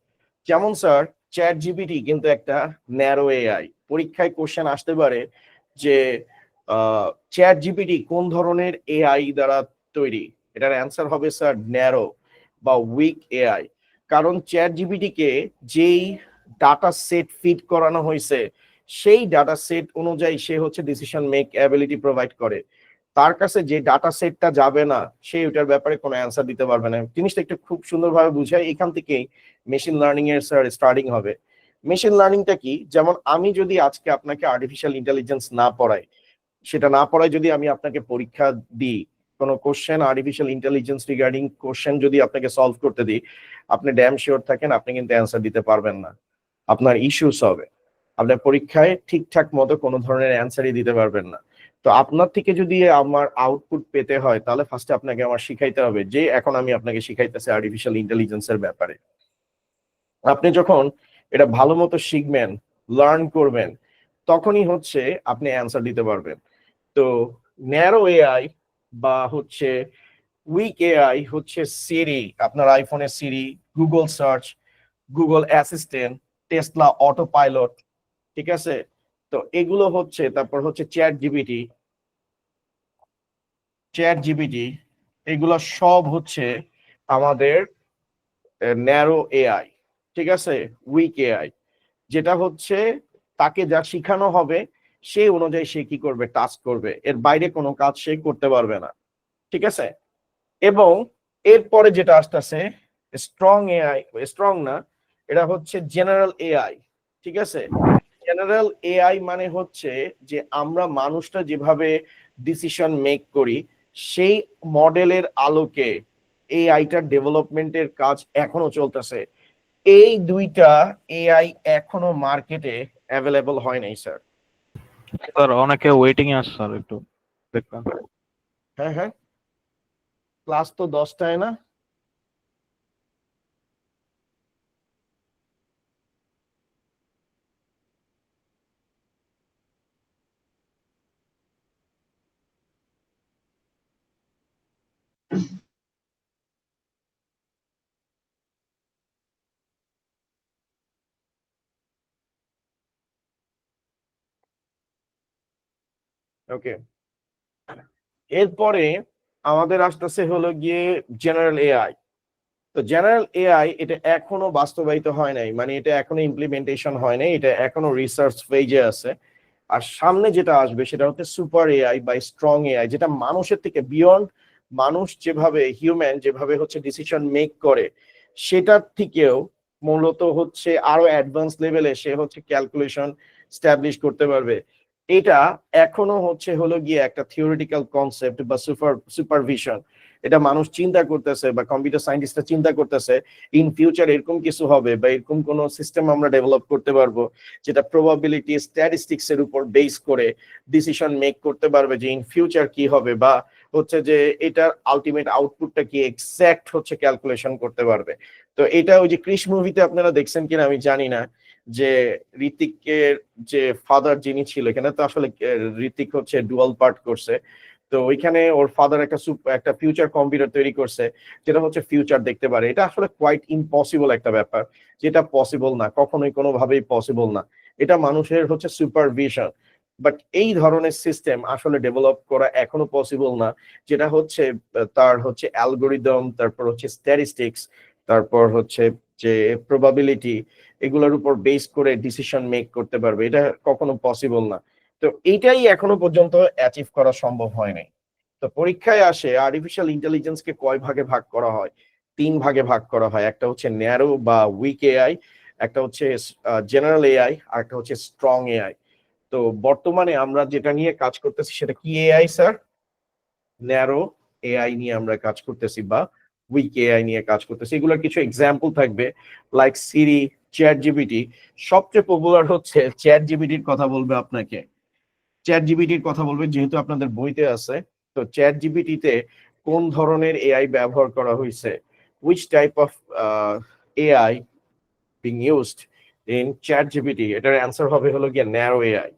যেমন স্যার চ্যাট জিপিটি কিন্তু একটা ন্যারো এআই। পরীক্ষায় কোশ্চেন আসতে পারে যে চ্যাট জিপিটি কোন ধরনের এআই দ্বারা তৈরি, এটার অ্যান্সার হবে স্যার ন্যারো বা উইক এআই। কারণ চ্যাট জিপিটিকে যেই ডাটা সেট ফিড করানো হয়েছে, সেই ডাটা সেট অনুযায়ী সে হচ্ছে ডিসিশন মেক অ্যাবিলিটি প্রোভাইড করে। তার কাছে যে ডাটা সেটটা যাবে না, সে ওটার ব্যাপারে কোনো অ্যান্সার দিতে পারবে না। জিনিসটা একটু খুব সুন্দরভাবে বুঝাই, এখান থেকেই মেশিন লার্নিং এর স্যার স্টার্টিং হবে। মেশিন লার্নিংটা কি? যেমন আমি যদি আজকে আপনাকে আর্টিফিশিয়াল ইন্টেলিজেন্স না পড়াই, যদি আমি আপনাকে পরীক্ষা দিই, কোনো question artificial intelligence regarding question যদি আপনাকে সলভ করতে দিই, আপনি ড্যাম শিওর থাকেন আপনি কিন্তু অ্যান্সার দিতে পারবেন না, আপনার ইস্যুস হবে। আপনার পরীক্ষায় ঠিকঠাক মতো কোনো ধরনের অ্যান্সারই দিতে পারবেন না। তো আপনার থেকে যদি আমার আউটপুট পেতে হয় তাহলে ফার্স্টে আপনাকে আমার শিখাইতে হবে, যে এখন আমি আপনাকে শিখাইতেছি আর্টিফিশিয়াল ইন্টেলিজেন্সের ব্যাপারে। আপনি যখন এটা ভালো মতো শিখবেন, লার্ন করবেন, তখনই হচ্ছে আপনি অ্যান্সার দিতে পারবেন। তো ন্যারো এআই বা হচ্ছে উইক এআই হচ্ছে সিরি, আপনার আইফোনের Siri, Google search, Google assistant, Tesla autopilot, ঠিক আছে? তো এগুলো হচ্ছে, তারপর হচ্ছে চ্যাট জিপিটি, এগুলো সব হচ্ছে আমাদের ন্যারো এআই, ঠিক আছে? উইক এআই যেটা হচ্ছে তাকে যা শিখানো হবে সেই অনুযায়ী সে কি করবে, টাস্ক করবে, এর বাইরে কোনো কাজ সে করতে পারবে না, ঠিক আছে? এবং এরপরে যেটা আসতেছে স্ট্রং এআই, স্ট্রং না, এটা হচ্ছে জেনারেল এআই, ঠিক আছে? জেনারেল এআই মানে হচ্ছে যে আমরা মানুষটা যেভাবে ডিসিশন মেক করি সেই মডেলের আলোকে এআইটার ডেভেলপমেন্টের কাজ এখনো চলতেছে। এই দুইটা এআই এখনো মার্কেটে অ্যাভেলেবল হয় নাই স্যার। স্যার অনেকে ওয়েটিং এ আছে স্যার, একটু দেখবেন। হ্যাঁ হ্যাঁ, ক্লাস তো 10টায় না? ওকে, এরপরে আমাদের আসতেছে হলো গিয়ে জেনারেল এআই। তো জেনারেল এআই এটা এখনো বাস্তবায়িত হয় নাই, মানে এটা এখনো ইমপ্লিমেন্টেশন হয় নাই, এটা এখনো রিসার্চ ফেজে আছে। আর সামনে যেটা আসবে সেটা হচ্ছে সুপার এআই বা স্ট্রং এআই, যেটা মানুষের থেকে বিয়ন্ড, মানুষ যেভাবে হিউম্যান যেভাবে হচ্ছে ডিসিশন মেক করে সেটার থেকেও মূলত হচ্ছে আরো অ্যাডভান্স লেভেলে সে হচ্ছে ক্যালকুলেশন স্ট্যাবলিশ করতে পারবে। এটা এখনো হচ্ছে হলো গিয়ে একটা থিওরিটিক্যাল কনসেপ্ট বা সুপারভিশন। এটা মানুষ চিন্তা করতেছে বা কম্পিউটার সায়েন্টিস্টরা চিন্তা করতেছে ইন ফিউচার এরকম কিছু হবে বা এরকম কোনো সিস্টেম আমরা ডেভেলপ করতে পারবো যেটা প্রবাবিলিটি স্ট্যাটিস্টিক্স এর উপর বেস করে ডিসিশন মেক করতে পারবে যে ইন ফিউচার কি হবে, বা হচ্ছে যে এটার আলটিমেট আউটপুটটা কি এক্সাক্ট হচ্ছে ক্যালকুলেশন করতে পারবে। তো এটা ওই যে ক্রিশ মুভিতে আপনারা দেখছেন কিনা আমি জানি না, যে ঋতিকের যে ফাদার যিনি ছিল, এখানে তো আসলে ঋতিক হচ্ছে ডুয়াল পার্ট করছে, তো ওইখানে ওর ফাদার একটা ফিউচার কম্পিউটার তৈরি করছে যেটা হচ্ছে ফিউচার দেখতে পারে। এটা আসলে কোয়াইট ইম্পসিবল একটা ব্যাপার, যেটা পসিবল না, কখনোই কোনোভাবেই পসিবল না। এটা মানুষের হচ্ছে সুপারভিশন, বাট এই ধরনের সিস্টেম আসলে ডেভেলপ করা এখনো পসিবল না, যেটা হচ্ছে তার হচ্ছে অ্যালগোরিদম, তারপর হচ্ছে স্ট্যাটিস্টিক্স, তারপর হচ্ছে যে প্রবাবিলিটি, এগুলোর উপর বেস করে ডিসিশন মেক করতে পারবে। এটা কখনো পসিবল না। তো এইটাই এখনো পর্যন্ত অ্যাচিভ করা সম্ভব হয় নাই। তো পরীক্ষায় আসে আর্টিফিশিয়াল ইন্টেলিজেন্সকে কয় ভাগে ভাগ করা হয়? 3 ভাগে ভাগ করা হয়। একটা হচ্ছে ন্যারো বা উইক এআই, একটা হচ্ছে জেনারেল এআই, আর একটা হচ্ছে স্ট্রং এআই। তো বর্তমানে আমরা যেটা নিয়ে কাজ করতেছি সেটা কি এআই স্যার? ন্যারো এআই নিয়ে আমরা কাজ করতেছি বা উইক এআই নিয়ে কাজ করতেছি। এগুলোর কিছু এক্সাম্পল থাকবে লাইক সিরি, চ্যাট জিপিটি। সবচেয়ে পপুলার হচ্ছে চ্যাট জিপিটির কথা বলবে আপনাকে, চ্যাট জিপিটির কথা বলবে যেহেতু আপনাদের বইতে আছে। তো চ্যাট জিপিটিতে কোন ধরনের এআই ব্যবহার করা হয়েছে, which type of AI being used in chat GPT, এটার অ্যান্সার হবে হলো গিয়ে ন্যারো এআই।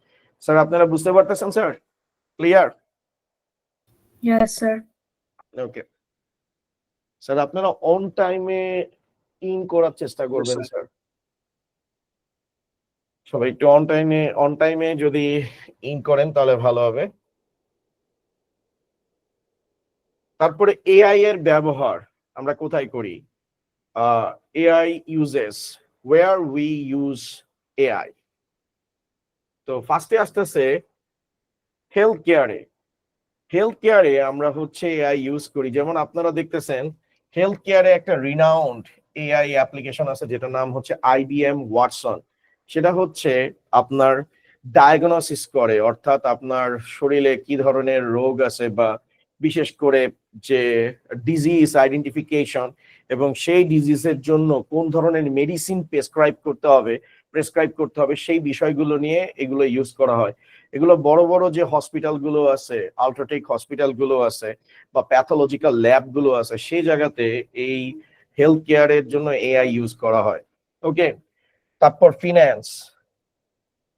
স্যার আপনারা বুঝতে পারতেছেন sir? Clear? Yes, sir. Okay sir, আপনারা অন টাইমে ইন করার চেষ্টা করবেন স্যার। সবাই একটু অন টাইমে যদি ইন করেন তাহলে ভালো হবে। তারপরে এআই এর ব্যবহার আমরা কোথায় করি? AI uses, where we use AI. তো ফার্স্টে আসতেছে হেলথ কেয়ারে আমরা হচ্ছে এআই ইউজ করি। যেমন আপনারা দেখতেছেন হেলথ কেয়ারে একটা রিনাউন্ড এআই অ্যাপ্লিকেশন আছে যেটার নাম হচ্ছে IBM ওয়াটসন। সেটা হচ্ছে আপনার ডায়াগনোসিস করে, অর্থাৎ আপনার শরীরে কি ধরনের রোগ আছে বা বিশেষ করে যে ডিজিজ আইডেন্টিফিকেশন এবং সেই ডিজিজের জন্য কোন ধরনের মেডিসিন প্রেসক্রাইব করতে হবে প্রেসক্রাইব করতে হবে সেই বিষয়গুলো নিয়ে এগুলো ইউজ করা হয়। এগুলো বড় বড় যে হসপিটালগুলো আছে, আল্ট্রাটেক হসপিটালগুলো আছে বা প্যাথোলজিক্যাল ল্যাবগুলো আছে, সেই জায়গাতে এই হেলথ কেয়ারের জন্য এআই ইউজ করা হয়। ওকে, তারপর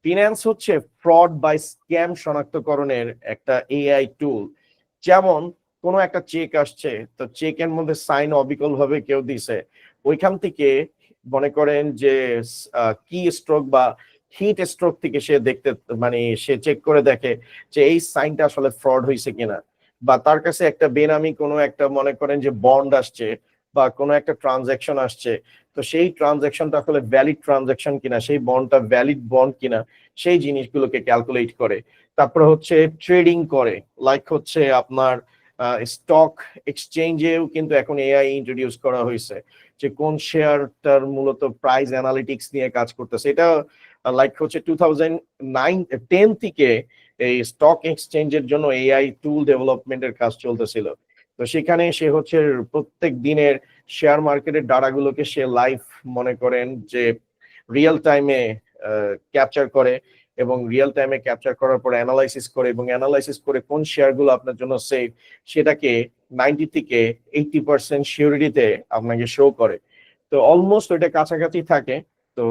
ফিন্যান্স হচ্ছে ফ্রড বা স্ক্যাম শনাক্তকরণের একটা এআই টুল। যেমন কোনো একটা চেক আসছে, তো চেকের মধ্যে সাইন অবিকল ভাবে কেউ দিছে, ওইখান থেকে মনে করেন যে কি স্ট্রোক বা হিট স্ট্রোক থেকে সে দেখতে মানে সে চেক করে দেখে যে এই সাইনটা আসলে ফ্রড হয়েছে কিনা, বা তার কাছে একটা বেনামি কোনো একটা মনে করেন যে বন্ড আসছে বা কোনো একটা ট্রানজাকশন আসছে, তো সেই ট্রানজাকশনটা আসলে ভ্যালিড ট্রানজাকশন কিনা, সেই বন্ডটা ভ্যালিড বন্ড কিনা, সেই জিনিসগুলোকে ক্যালকুলেট করে। তারপরে হচ্ছে ট্রেডিং করে, লাইক হচ্ছে আপনার স্টক এক্সচেঞ্জেও কিন্তু এখন এআই ইন্ট্রোডিউস করা হয়েছে, যে কোন শেয়ারটার মূলত প্রাইস অ্যানালিটিক্স নিয়ে কাজ করতেছে। এটা লাইক হচ্ছে 2009-10 থেকে এই স্টক এক্সচেঞ্জের জন্য এআই টুল ডেভেলপমেন্টের কাজ চলতেছিল। তো সেখানে সে হচ্ছে প্রত্যেক দিনের শেয়ার মার্কেটের ডাটাগুলোকে সে লাইভ মনে করেন যে রিয়েল টাইমে ক্যাপচার করে, এবং রিয়েল টাইমে ক্যাপচার করার পর অ্যানালাইসিস করে, এবং অ্যানালাইসিস করে কোন শেয়ারগুলো আপনার জন্য সেফ সেটাকে 90 থেকে 80% সিউরিটিতে আপনাকে শো করে। তো অলমোস্ট ওইটা কাছাকাছি থাকে। তো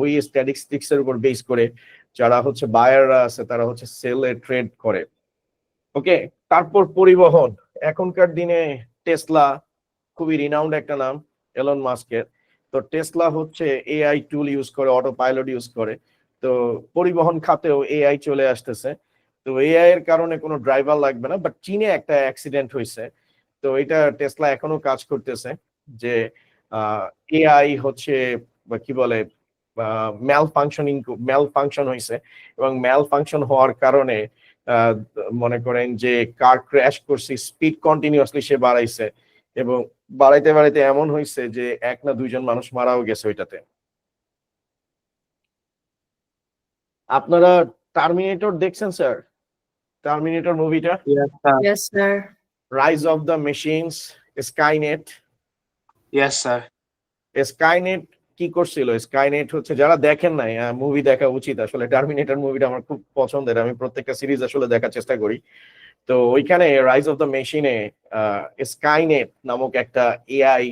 ওই স্ট্যাটিস্টিক্স এর উপর বেস করে যারা হচ্ছে বায়াররা আছে তারা হচ্ছে সেলে ট্রেড করে। ওকে, তারপর পরিবহন। এখনকার দিনে টেসলা খুবই রিনাউন্ড একটা নাম এলন মাস্কের। তো টেসলা হচ্ছে এআই টুল ইউজ করে, অটো পাইলট ইউজ করে। তো পরিবহন খাতেও এআই চলে আসতেছে। তো এআই এর কারণে কোনো ড্রাইভার লাগবে না, বাট চীনে একটা অ্যাক্সিডেন্ট হয়েছে, তো এটা টেসলা এখনো কাজ করতেছে যে এআই হচ্ছে কি বলে ম্যাল ফাংশন হয়েছে, এবং ম্যাল ফাংশন হওয়ার কারণে মনে করেন যে কার ক্র্যাশ করছে, স্পিড কন্টিনিউয়াসলি সে বাড়াইছে, এবং বাড়াইতে বাড়াইতে এমন হয়েছে যে 1 না 2 জন মানুষ মারাও গেছে ওইটাতে। আপনারা টার্মিনেটর দেখছেন স্যার? টার্মিনেটর মুভিটা, Yes, sir. Yes, sir. Rise of the machines, Skynet. Yes, sir. Skynet কি করছিল? স্কাইনেট হচ্ছে, যারা দেখেন নাই মুভি দেখা উচিত আসলে। টার্মিনেটর মুভিটা আমার খুব পছন্দের, আমি প্রত্যেকটা সিরিজ আসলে দেখার চেষ্টা করি। তো ওইখানে রাইজ অফ দ্য মেশিনে স্কাইনেট নামক একটা এআই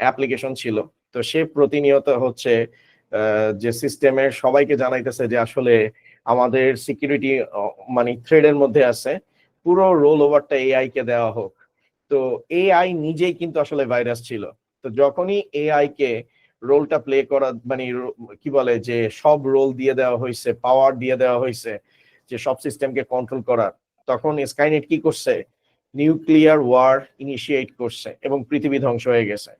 অ্যাপ্লিকেশন ছিল। তো সে প্রতিনিয়ত হচ্ছে যে সিস্টেমের সবাইকে জানাইতেছে যে আসলে আমাদের সিকিউরিটি মানে থ্রেডের মধ্যে আছে, পুরো রোল ওভারটা এআই কে দেওয়া হোক। তো এআই নিজেই কিন্তু আসলে ভাইরাস ছিল। তো যখনই এআই কে রোলটা প্লে করা মানে কি বলে যে সব রোল দিয়ে দেওয়া হয়েছে, পাওয়ার দিয়ে দেওয়া হয়েছে যে সব সিস্টেমকে কন্ট্রোল করার, তখন স্কাইনেট কি করছে? নিউক্লিয়ার ওয়ার ইনিশিয়েট করছে এবং পৃথিবী ধ্বংস হয়ে গেছে।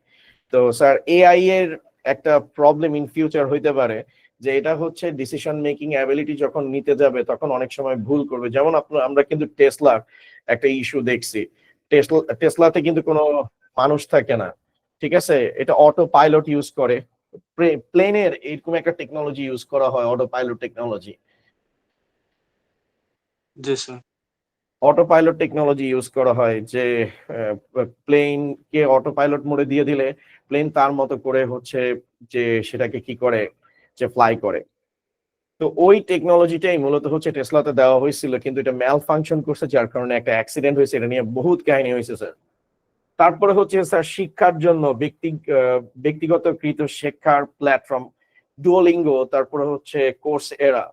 তো স্যার এআই এর একটা প্রবলেম ইন ফিউচার হইতে পারে যে এটা হচ্ছে ডিসিশন মেকিং অ্যাবিলিটি যখন নিতে যাবে তখন অনেক সময় ভুল করবে। যেমন আমরা কিন্তু টেসলার একটা ইস্যু দেখছি। টেসলাতে কিন্তু কোনো মানুষ থাকে না, ঠিক আছে? এটা অটো পাইলট ইউজ করে, প্লেনের এরকম একটা টেকনোলজি ইউজ করা হয়, অটো পাইলট টেকনোলজি। জি sir. Autopilot technology use করা হয় যে প্লেন কে অটো পাইলট মোডে দিয়ে দিলে প্লেন তার মতো করে হচ্ছে যে সেটাকে কি করে যে ফ্লাই করে। তো ওই টেকনোলজিটাই মূলত হচ্ছে টেসলাতে দেওয়া হয়েছিল, কিন্তু এটা ম্যাল ফাংশন করছে যার কারণে একটা অ্যাক্সিডেন্ট হয়েছে। এটা নিয়ে বহুত কাহিনী হয়েছে স্যার। তারপরে হচ্ছে স্যার শিক্ষার জন্য ব্যক্তিগত কৃত শিক্ষার প্ল্যাটফর্ম ডুওলিঙ্গো, তারপরে হচ্ছে কোর্সেরা।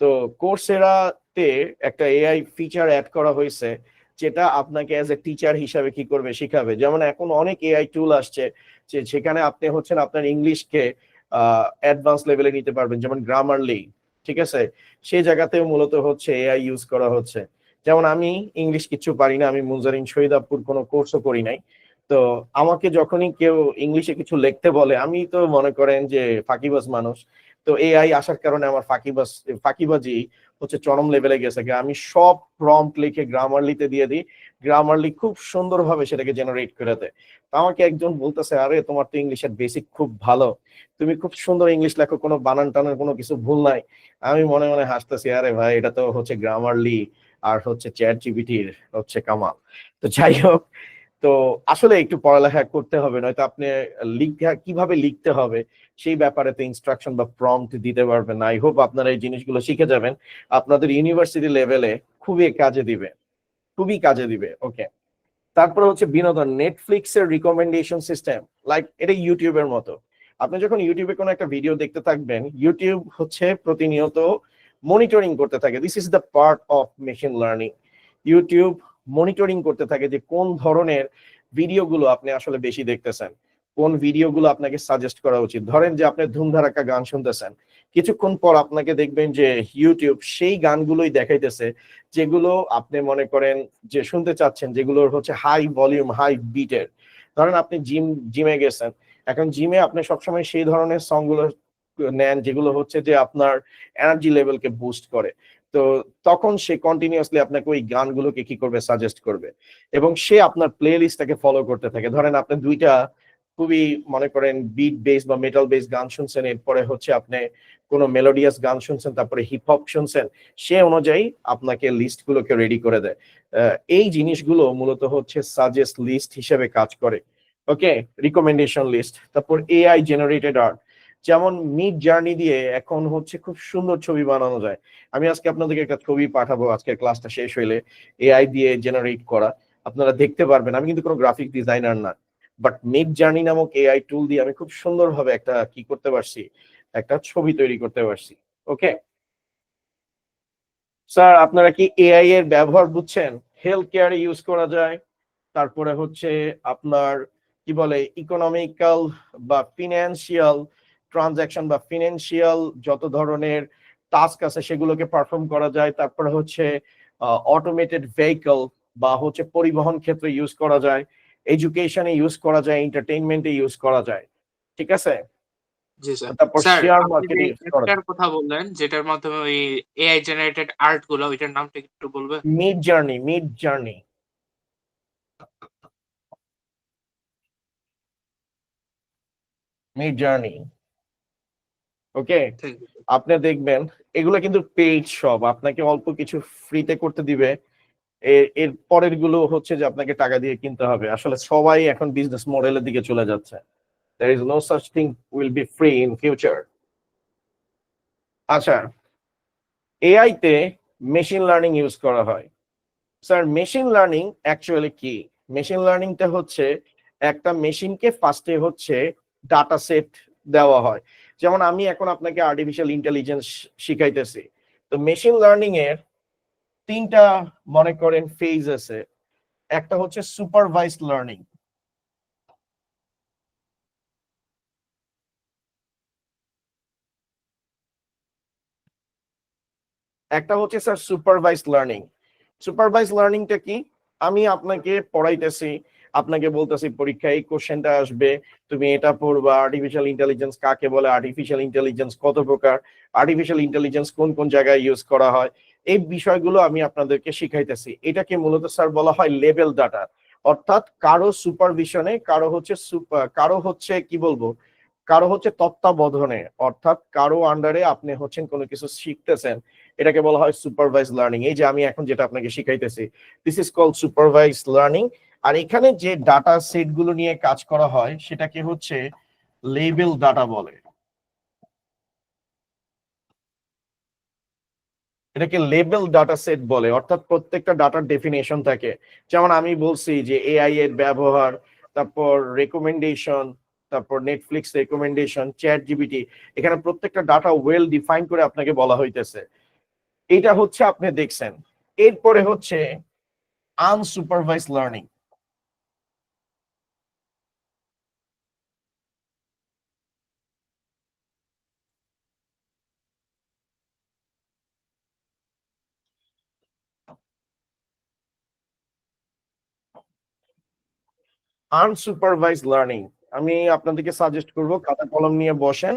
তো কোর্সেরাতে একটা এআই ফিচার অ্যাড করা হয়েছে যেটা আপনাকে অ্যাজ এ টিচার হিসাবে কি করবে, শিখাবে। যেমন এখন অনেক এআই টুল আসছে যে সেখানে আপনি হচ্ছেন আপনার ইংলিশকে অ্যাডভান্স লেভেলে নিতে পারবেন, যেমন গ্রামারলি, ঠিক আছে? সেই জায়গাতেও মূলত হচ্ছে এআই ইউজ করা হচ্ছে। যেমন আমি ইংলিশ কিছু পারি না, আমি মুনজারিন শহীদাপুর কোনো কোর্সও করি নাই। তো আমাকে যখনই কেউ ইংলিশে কিছু লিখতে বলে, আমি তো মনে করেন যে ফাঁকিবাজ মানুষ। তো এআই আসার কারণে আমার ফাঁকিবাজি হচ্ছে চরম লেভেলে গেছে। আমি সব প্রম্পট লিখে গ্রামারলিতে দিয়ে দিই, গ্রামারলি খুব সুন্দরভাবে সেটাকে জেনারেট করে দেয়। তো আমাকে একজন বলতেছে, আরে তোমার তো ইংলিশের বেসিক খুব ভালো, তুমি খুব সুন্দর ইংলিশ লেখো, কোনো বানান টানার কোনো কিছু ভুল নাই। আমি মনে মনে হাসতেছি, আরে ভাই এটা তো হচ্ছে গ্রামারলি আর হচ্ছে চ্যাট জিপিটির হচ্ছে কামাল। তো যাই হোক, তো আসলে একটু পড়ালেখা করতে হবে, নয়তো আপনি কিভাবে লিখতে হবে সেই ব্যাপারে তো ইনস্ট্রাকশন বা প্রম্পট দিতে পারবেন না। আই হোপ আপনারা এই জিনিসগুলো শিখে যাবেন, আপনাদের ইউনিভার্সিটি লেভেলে খুবই কাজে দিবে, খুবই কাজে দিবে। ওকে, তারপরে হচ্ছে বিনোদন, নেটফ্লিক্স এর রিকমেন্ডেশন সিস্টেম, লাইক এটা ইউটিউবের মতো। আপনি যখন ইউটিউবে কোনো একটা ভিডিও দেখতে থাকবেন, ইউটিউব হচ্ছে প্রতিনিয়ত মনিটরিং করতে থাকে। This is the part of machine learning. YouTube monitoring করতে থাকে যে কোন ধরনের ভিডিওগুলো আপনি আসলে বেশি দেখতেছেন, কোন ভিডিওগুলো আপনাকে সাজেস্ট করা উচিত। ধরেন যে আপনি ধুমধারাক্কা গান শুনতেছেন, কিছুক্ষণ পর আপনাকে দেখবেন যে ইউটিউব সেই গানগুলোই দেখাইতেছে যেগুলো আপনি মনে করেন যে শুনতে চাচ্ছেন, যেগুলোর হচ্ছে হাই ভলিউম, হাই বিটের। ধরেন আপনি জিমে গেছেন, এখন জিমে আপনি সবসময় সেই ধরনের সংগুলো নেন যেগুলো হচ্ছে যে আপনার এনার্জি লেভেলকে বুস্ট করে। তো তখন সে কন্টিনিউয়াসলি আপনাকে ওই গানগুলোকে কি করবে, সাজেস্ট করবে, এবং সে আপনার প্লে লিস্টটাকে ফলো করতে থাকে। ধরেন আপনি দুইটা খুবই মনে করেন বিট বেস বা মেটাল বেস গান শুনছেন, এরপরে হচ্ছে আপনি কোনো মেলোডিয়াস গান শুনছেন, তারপরে হিপ হপ শুনছেন, সে অনুযায়ী আপনাকে লিস্ট গুলোকে রেডি করে দেয়। এই জিনিসগুলো মূলত হচ্ছে সাজেস্ট লিস্ট হিসেবে কাজ করে। ওকে, রিকমেন্ডেশন লিস্ট। তারপর এআই জেনারেটেড আর্ট, যেমন মিড জার্নি দিয়ে এখন হচ্ছে খুব সুন্দর ছবি বানানো যায়। আমি আজকে আপনাদেরকে একটা ছবি পাঠাবো আজকের ক্লাসটা শেষ হইলে, এআই দিয়ে জেনারেট করা, আপনারা দেখতে পারবেন। আমি কিন্তু কোনো গ্রাফিক ডিজাইনার না, বাট মিড জার্নি নামক এআই টুল দিয়ে আমি খুব সুন্দরভাবে একটা কি করতে পারছি, একটা ছবি তৈরি করতে পারছি। ওকে স্যার, আপনারা কি এআই এর ব্যবহার বুঝছেন? হেলথ কেয়ারে ইউজ করা যায়, তারপরে হচ্ছে আপনার কি বলে ইকোনমিক্যাল বা ফিনান্সিয়াল ট্রানজাকশন বা ফিনান্সিয়াল যত ধরনের টাস্ক আছে সেগুলোকে পারফর্ম করা যায়। তারপরে হচ্ছে অটোমেটেড ভেহিকল বা হচ্ছে পরিবহন ক্ষেত্রে ইউজ করা যায়, এডুকেশনে ইউজ করা যায়, এন্টারটেইনমেন্টে ইউজ করা যায়। ঠিক আছে, জি স্যার। তারপর স্যার, শেয়ার আপনি মার্কেটে যে ইউজ করা অ্যাপটার যায়। কথা বললেন যেটার মাধ্যমে ওই এআই জেনারেটেড আর্ট গুলো, ওইটার নামটা একটু বলবেন? Midjourney, Midjourney, Midjourney. Okay, thank you. আপনি দেখবেন এগুলো কিন্তু পেইড, সব আপনাকে অল্প কিছু ফ্রিতে করতে দিবে, এর পরের গুলো হচ্ছে যে আপনাকে টাকা দিয়ে কিনতে হবে। আসলে সবাই এখন বিজনেস মডেলের দিকে চলে যাচ্ছে। There is no such thing will be free in future. আচ্ছা, এআই তে মেশিন লার্নিং ইউজ করা হয়। স্যার, মেশিন লার্নিং অ্যাকচুয়ালি কি? মেশিন লার্নিংটা হচ্ছে একটা মেশিনকে ফার্স্টে হচ্ছে ডাটা সেট দেওয়া হয়। যেমন আমি এখন আপনাকে আর্টিফিশিয়াল ইন্টেলিজেন্স শিখাইতেছি, তো মেশিন লার্নিং এর তিনটা মনে করেন ফেজ আছে। একটা হচ্ছে সুপারভাইজড লার্নিং, একটা হচ্ছে স্যার সুপারভাইজড লার্নিং। সুপারভাইজড লার্নিংটা কি? আমি আপনাকে পড়াইতেছি, আপনাকে বলতেছি পরীক্ষায় এই কোশ্চেনটা আসবে, তুমি এটা পড়বা, আর্টিফিশিয়াল ইন্টেলিজেন্স কাকে বলে, আর্টিফিশিয়াল ইন্টেলিজেন্স কত প্রকার, আর্টিফিশিয়াল ইন্টেলিজেন্স কোন কোন জায়গায় ইউজ করা হয়, এই বিষয়গুলো আমি আপনাদেরকে শিখাইতেছি। এটাকে মূলত স্যার বলা হয় লেভেল ডাটা। অর্থাৎ কারো সুপারভিশনে, কারো হচ্ছে কি বলবো, কারো হচ্ছে তত্ত্বাবধানে, অর্থাৎ কারো আন্ডারে আপনি হচ্ছেন কোনো কিছু শিখতেছেন, এটাকে বলা হয় সুপারভাইজড লার্নিং। এই যে আমি এখন যেটা আপনাকে শিখাইতেছি, this is called supervised learning. আর এখানে যে ডাটা সেট গুলো নিয়ে কাজ করা হয় সেটাকে হচ্ছে লেবেল ডাটা বলে। এটাকে লেবেল ডাটা সেট বলে, অর্থাৎ প্রত্যেকটা ডাটার ডেফিনেশন থাকে। যেমন আমি বলছি যে এআই এর ব্যবহার, তারপর রেকমেন্ডেশন, তারপর নেটফ্লিক্স রেকমেন্ডেশন, চ্যাট জিপিটি, এখানে প্রত্যেকটা ডাটা ওয়েল ডিফাইন করে আপনাকে বলা হইতেছে। এটা হচ্ছে আপনি দেখছেন। এরপরে হচ্ছে আনসুপারভাইজড লার্নিং। আনসুপারভাইজড লার্নিং আমি আপনাদেরকে সাজেস্ট করব খাতা কলম নিয়ে বসেন,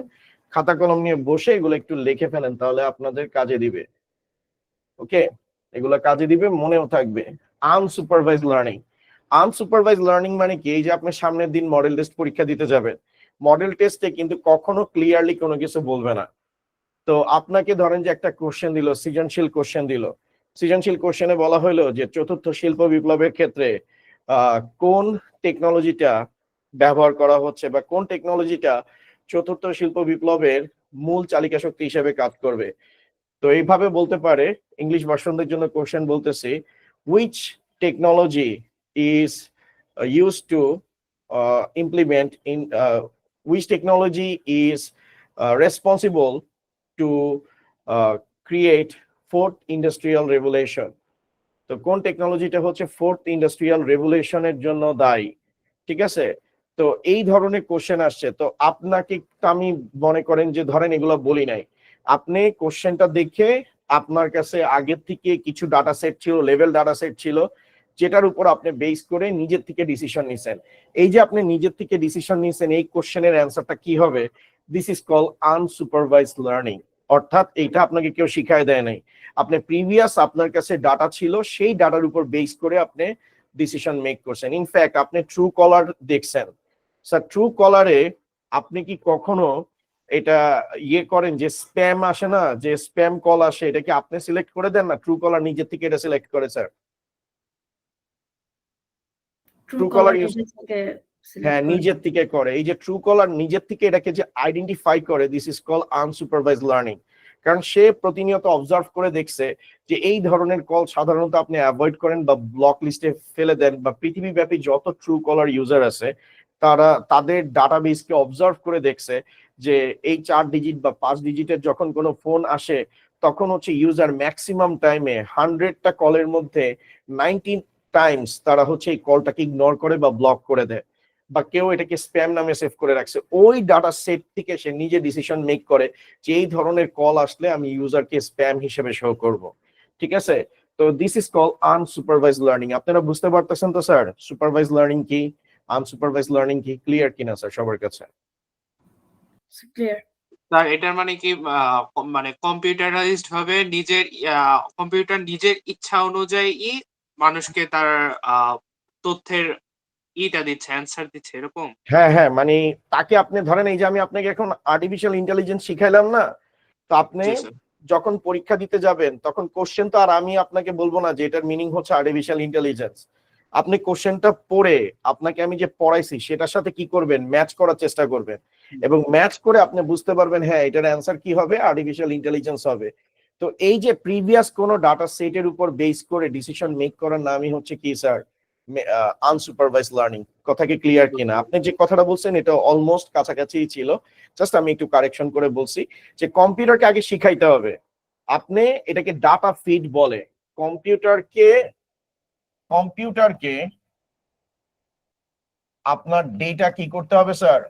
খাতা কলম নিয়ে বসে এগুলো একটু লিখে ফেলেন, তাহলে আপনাদের কাজে দিবে। ওকে, এগুলো কাজে দিবে, মনেও থাকবে। আনসুপারভাইজড লার্নিং, আনসুপারভাইজড লার্নিং মানে কি? এই যে আপনি সামনের দিন মডেল টেস্ট পরীক্ষা দিতে যাবেন, মডেল টেস্টে কিন্তু কখনো ক্লিয়ারলি কোনো কিছু বলবে না। তো আপনাকে ধরেন যে একটা কোশ্চেন দিল, সৃজনশীল কোশ্চেন দিল, সৃজনশীল কোশ্চেনে বলা হলো যে চতুর্থ শিল্প বিপ্লবের ক্ষেত্রে কোন টেকনোলজিটা ব্যবহার করা হচ্ছে বা কোন টেকনোলজিটা চতুর্থ শিল্প বিপ্লবের মূল চালিকা শক্তি হিসেবে কাজ করবে। তো এইভাবে বলতে পারে, ইংলিশ ভার্সনদের জন্য কোশ্চেন বলতেছি, which technology is used to implement in which technology is responsible to create fourth industrial revolution। তো কোন টেকনোলজিটা হচ্ছে ফোর্থ ইন্ডাস্ট্রিয়াল রেভলিউশনের জন্য দায়ী, ঠিক আছে? তো এই ধরনের কোশ্চেন আসছে। তো আপনাকে আমি মনে করেন যে ধরেন এগুলো বলি নাই, আপনি কোশ্চেনটা দেখে আপনার কাছে আগের থেকে কিছু ডাটা সেট ছিল, লেভেল ডাটা সেট ছিল, যেটার উপর আপনি বেস করে নিজের থেকে ডিসিশন নিছেন। এই যে আপনি নিজের থেকে ডিসিশন নিছেন, এই কোশ্চেনের অ্যান্সারটা কি হবে? This is call unsupervised learning. অর্থাৎ এইটা আপনাকে কেউ শিখায় দেয় নাই, আপনি প্রিভিয়াস আপনার কাছে ডাটা ছিল, সেই ডাটার উপর বেস করে আপনি ডিসিশন মেক করছেন। ইনফ্যাক্ট আপনি ট্রু কলার দেখছেন স্যার, ট্রু কলারে আপনি কি কখনো এটা করেন যে স্প্যাম আসে না, যে স্প্যাম কল আসে, এটা কি আপনি সিলেক্ট করে দেন না? ট্রু কলার নিজের থেকে এটা সিলেক্ট করে স্যার। Truecaller use- হ্যাঁ, নিজের থেকে করে। এই যে ট্রু কলার নিজের থেকে এটাকে যে আইডেন্টিফাই করে, this is call unsupervised learning. কারণ সে প্রতিনিয়ত অবজার্ভ করে দেখছে যে এই ধরনের কল সাধারণত আপনি অ্যাভয়েড করেন বা ব্লক লিস্টে ফেলে দেন, বা পৃথিবীব্যাপী যত ট্রু কলার ইউজার আছে তারা তাদের ডাটাবেসকে অবজার্ভ করে দেখছে যে এই 4 ডিজিট বা 5 ডিজিটের যখন কোনো ফোন আসে, তখন হচ্ছে ইউজার ম্যাক্সিমাম টাইমে 100টা কলের মধ্যে 90 টাইমস তারা হচ্ছে এই কলটাকে ইগনোর করে বা ব্লক করে দেয়, বা কেউ এটাকে স্প্যাম নামে সেভ করে রাখছে। ওই ডাটা সেট থেকে সে নিজে ডিসিশন মেক করে যে এই ধরনের কল আসলে আমি ইউজারকে স্প্যাম হিসেবে শো করব, ঠিক আছে? তো this is call unsupervised learning. আপনারা বুঝতে পারতেছেন তো স্যার সুপারভাইজড লার্নিং কি, আনসুপারভাইজড লার্নিং কি? ক্লিয়ার কিনা স্যার সবার কাছে? ক্লিয়ার। স্যার এটার মানে কি মানে কম্পিউটারাইজড ভাবে কম্পিউটার নিজের ইচ্ছা অনুযায়ী মানুষকে তার তথ্যের দিচ্ছে, অ্যান্সার দিচ্ছে, এরকম? হ্যাঁ হ্যাঁ, মানে তাকে আপনি ধরেন, এই যে আমি আপনাকে এখন আর্টিফিশিয়াল ইন্টেলিজেন্স শিখাইলাম না, তো আপনি জি স্যার। যখন পরীক্ষা দিতে যাবেন তখন কোশ্চেন তো আর আমি আপনাকে বলবো না যে এটার মিনিং হচ্ছে আর্টিফিশিয়াল ইন্টেলিজেন্স। আপনি কোশ্চেনটা পড়ে আপনাকে আমি যে পড়াইছি সেটার সাথে কি করবেন, ম্যাচ করার চেষ্টা করবেন, এবং ম্যাচ করে আপনি বুঝতে পারবেন হ্যাঁ এটার অ্যান্সার কি হবে, আর্টিফিশিয়াল ইন্টেলিজেন্স হবে। তো এই যে প্রিভিয়াস কোনো ডাটা সেটের উপর বেস করে ডিসিশন মেক করার নামই হচ্ছে কি স্যার, আনসুপারভাইজড লার্নিং। কথা কি ক্লিয়ার কিনা? আপনি যে কথাটা বলছেন এটা অলমোস্ট কাছাকাছি ছিল, জাস্ট আমি একটু কারেকশন করে বলছি যে কম্পিউটারকে আগে শিখাইতে হবে। আপনি এটাকে ডাটা ফিড বলে। কম্পিউটারকে আপনার ডেটা কি করতে হবে স্যার?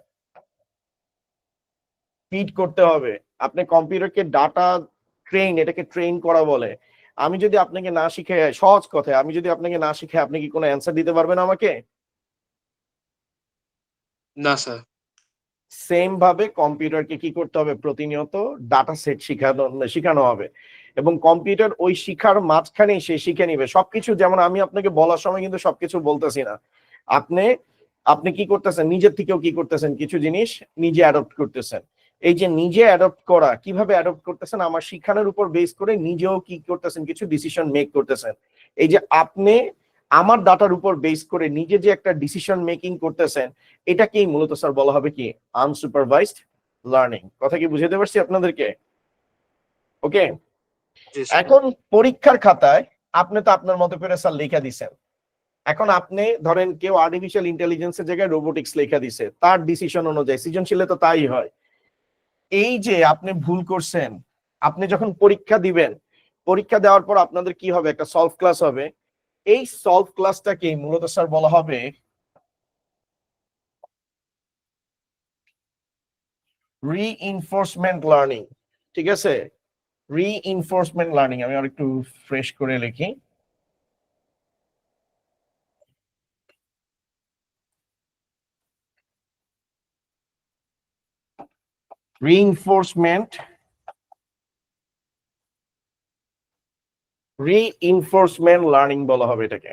ফিড করতে হবে। আপনি কম্পিউটারকে ডাটা এটাকে ট্রেন করা বলে। আমি যদি আপনাকে না শিখে, সহজ কথা, আমি যদি আপনাকে না শিখে আপনি কি কোনো অ্যান্সার দিতে পারবেন আমাকে? না স্যার। সেম ভাবে কম্পিউটারকে কি করতে হবে, প্রতিনিয়ত ডাটা সেট শিখানো হবে, এবং কম্পিউটার ওই শিখার মাঝখানে সে শিখে নিবে সবকিছু। যেমন আমি আপনাকে বলার সময় কিন্তু সবকিছু বলতেছি না, আপনি কি করতেছেন, নিজের থেকেও কি করতেছেন, কিছু জিনিস নিজে অ্যাডপ্ট করতেছেন। এই যে নিজে অ্যাডপ্ট করা, কিভাবে অ্যাডপ্ট করতেছেন, আমার শিখানোর উপর বেস করে নিজেও কি করতেছেন, কিছু ডিসিশন মেক করতেছেন। এই যে আপনি আমার ডাটার উপর বেস করে নিজে যে একটা ডিসিশন মেকিং করতেছেন, এটাকেই মূলত স্যার বলা হবে কি, আনসুপারভাইজড লার্নিং। কথা কি বুঝাতে পারছি আপনাদেরকে? ওকে, জি স্যার। এখন পরীক্ষার খাতায় আপনি তো আপনার মতো করে স্যার লেখা দিছেন। এখন আপনি ধরেন কেউ আর্টিফিশিয়াল ইন্টেলিজেন্সের জায়গায় রোবোটিক্স লেখা দিছে, তার ডিসিশন অনুযায়ী সৃজনশীলে তো তাই হয়। এই যে আপনি ভুল করছেন, আপনি যখন পরীক্ষা দিবেন, পরীক্ষা দেওয়ার পর আপনাদের কি হবে, একটা সলভ ক্লাস হবে। এই সলভ ক্লাসটাকে মূলত স্যার বলা হবে রিইনফোর্সমেন্ট লার্নিং, ঠিক আছে? রিইনফোর্সমেন্ট লার্নিং, আমি আর একটু ফ্রেশ করে লিখি। রিইনফোর্সমেন্ট লার্নিং বলা হবে এটাকে।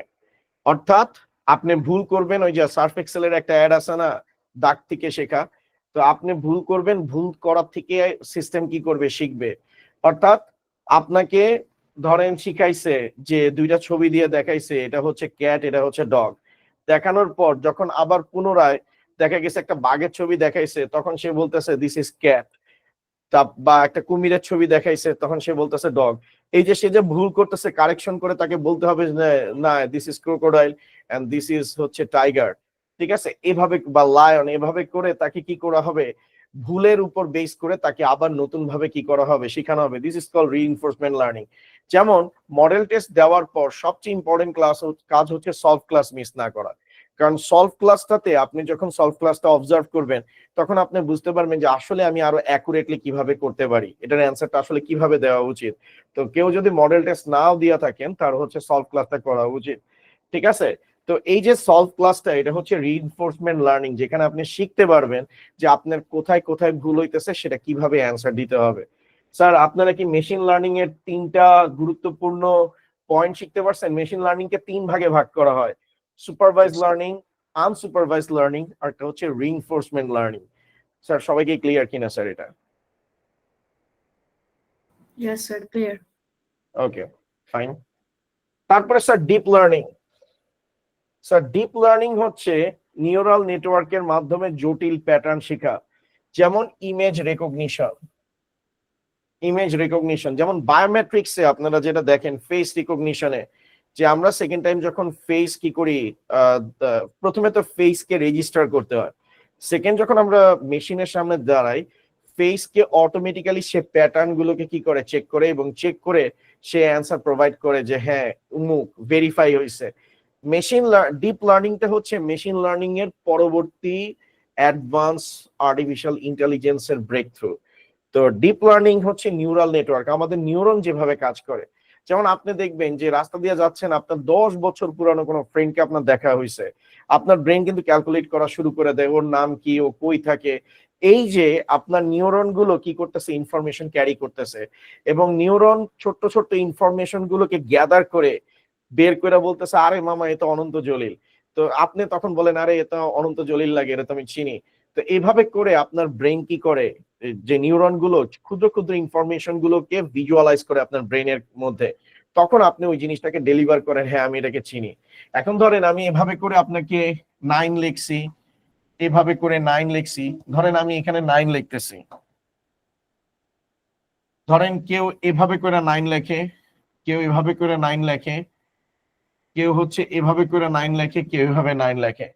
অর্থাৎ আপনি ভুল করবেন, ওই যে সার্ফ এক্সেলের একটা অ্যাড আছে না, দাগ থেকে শেখা, তো আপনি ভুল করবেন, ভুল করার থেকে সিস্টেম কি করবে, শিখবে। অর্থাৎ আপনাকে ধরেন শিখাইছে যে দুইটা ছবি দিয়ে দেখাইছে এটা হচ্ছে ক্যাট, এটা হচ্ছে ডগ, দেখানোর পর যখন আবার পুনরায় দেখা গেছে একটা বাঘের ছবি দেখাইছে, তখন সে বলতেছে দিস ইজ ক্যাট, বা একটা কুমিরের ছবি দেখাইছে তখন সে বলতেছে ডগ। এই যে সে যে ভুল করতেছে, কারেকশন করে তাকে বলতে হবে যে না this is crocodile and this is হচ্ছে টাইগার, ঠিক আছে, এভাবে বা লায়ন, এভাবে করে তাকে কি করা হবে, ভুলের উপর বেস করে তাকে আবার নতুন ভাবে কি করা হবে, শেখানো হবে। This is call reinforcement learning. যেমন মডেল টেস্ট দেওয়ার পর সবচেয়ে ইম্পর্টেন্ট কাজ হচ্ছে সলভ ক্লাস মিস না করা। কারণ সলভ ক্লাসটাতে আপনি যখন সলভ ক্লাসটা অবজার্ভ করবেন তখন আপনি বুঝতে পারবেন যে আসলে আমি আরো অ্যাকুরেটলি কিভাবে করতে পারি, এটার অ্যান্সারটা আসলে কিভাবে দেওয়া উচিত। তো কেউ যদি মডেল টেস্ট নাও দিয়ে থাকেন তার হচ্ছে সলভ ক্লাসটা করা উচিত, ঠিক আছে। তো এই যে সলভ ক্লাসটা, এটা হচ্ছে রিইনফোর্সমেন্ট লার্নিং, যেখানে আপনি শিখতে পারবেন যে আপনার কোথায় কোথায় ভুল হইতেছে সেটা কিভাবে অ্যান্সার দিতে হবে। স্যার আপনারা কি মেশিন লার্নিং এর 3টা গুরুত্বপূর্ণ পয়েন্ট শিখতে পারছেন? মেশিন লার্নিং কে 3 ভাগে ভাগ করা হয়, সুপারভাইজ লার্নিং, আনসুপারভাইজ লার্নিং, আর একটা হচ্ছে রিইনফোর্সমেন্ট লার্নিং। স্যার সবাইকে ক্লিয়ার কিনা স্যার এটা? Yes, sir. Clear. ওকে, ফাইন। তারপরে sir deep learning. Sir deep learning হচ্ছে নিউরাল নেটওয়ার্কের মাধ্যমে জটিল প্যাটার্ন শেখা, যেমন ইমেজ রেকগনিশন, যেমন বায়োমেট্রিক্সে আপনারা যেটা দেখেন ফেস রিকগনিশনে, যে আমরা সেকেন্ড টাইম যখন ফেস কি করি, প্রথমে তো ফেস কে রেজিস্টার করতে হয়, সেকেন্ড যখন আমরা মেশিনের সামনে দাঁড়াই ফেস কে অটোমেটিক্যালি সে প্যাটার্ন গুলোকে কি করে চেক করে, এবং চেক করে সে অ্যান্সার প্রোভাইড করে যে হ্যাঁ উমুক ভেরিফাই হয়েছে। ডিপ লার্নিংটা হচ্ছে মেশিন লার্নিং এর পরবর্তী অ্যাডভান্স আর্টিফিশিয়াল ইন্টেলিজেন্সের ব্রেক থ্রু। তো ডিপ লার্নিং হচ্ছে নিউরাল নেটওয়ার্ক, আমাদের নিউরন যেভাবে কাজ করে। যেমন আপনি দেখবেন যে রাস্তা দিয়ে যাচ্ছেন, আপনার 10 বছর পুরানো কোনো ফ্রেন্ডকে আপনার দেখা হয়েছে, আপনার ব্রেন কিন্তু ক্যালকুলেট করা শুরু করে দেয় ওর নাম কি, ও কই থাকে। এই যে আপনার নিউরন গুলো কি করতেছে, ইনফরমেশন ক্যারি করতেছে, এবং নিউরন ছোট্ট ছোট্ট ইনফরমেশন গুলোকে গ্যাদার করে বের করে বলতেছে আরে মামা এ তো অনন্ত জলিল। তো আপনি তখন বলেন আরে এ তো অনন্ত জলিল লাগে, এটা তো আমি চিনি। তো এইভাবে করে আপনার ব্রেন কি করে, যে নিউরন গুলো ক্ষুদ্র ক্ষুদ্র ইনফরমেশন গুলোকে ভিজুয়ালাইজ করে আপনার ব্রেনের মধ্যে, তখন আপনি ওই জিনিসটাকে ডেলিভার করেন, হ্যাঁ আমি এটাকে চিনি। এখন ধরেন আমি এভাবে করে আপনাকে 9 লিখছি, এভাবে করে 9 লিখছি, ধরেন আমি এখানে 9 লিখতেছি, ধরেন কেউ এভাবে করে 9 লেখে, কেউ এভাবে করে 9 লেখে, কেউ হচ্ছে এভাবে করে 9 লেখে, কেউ এভাবে 9 লেখে।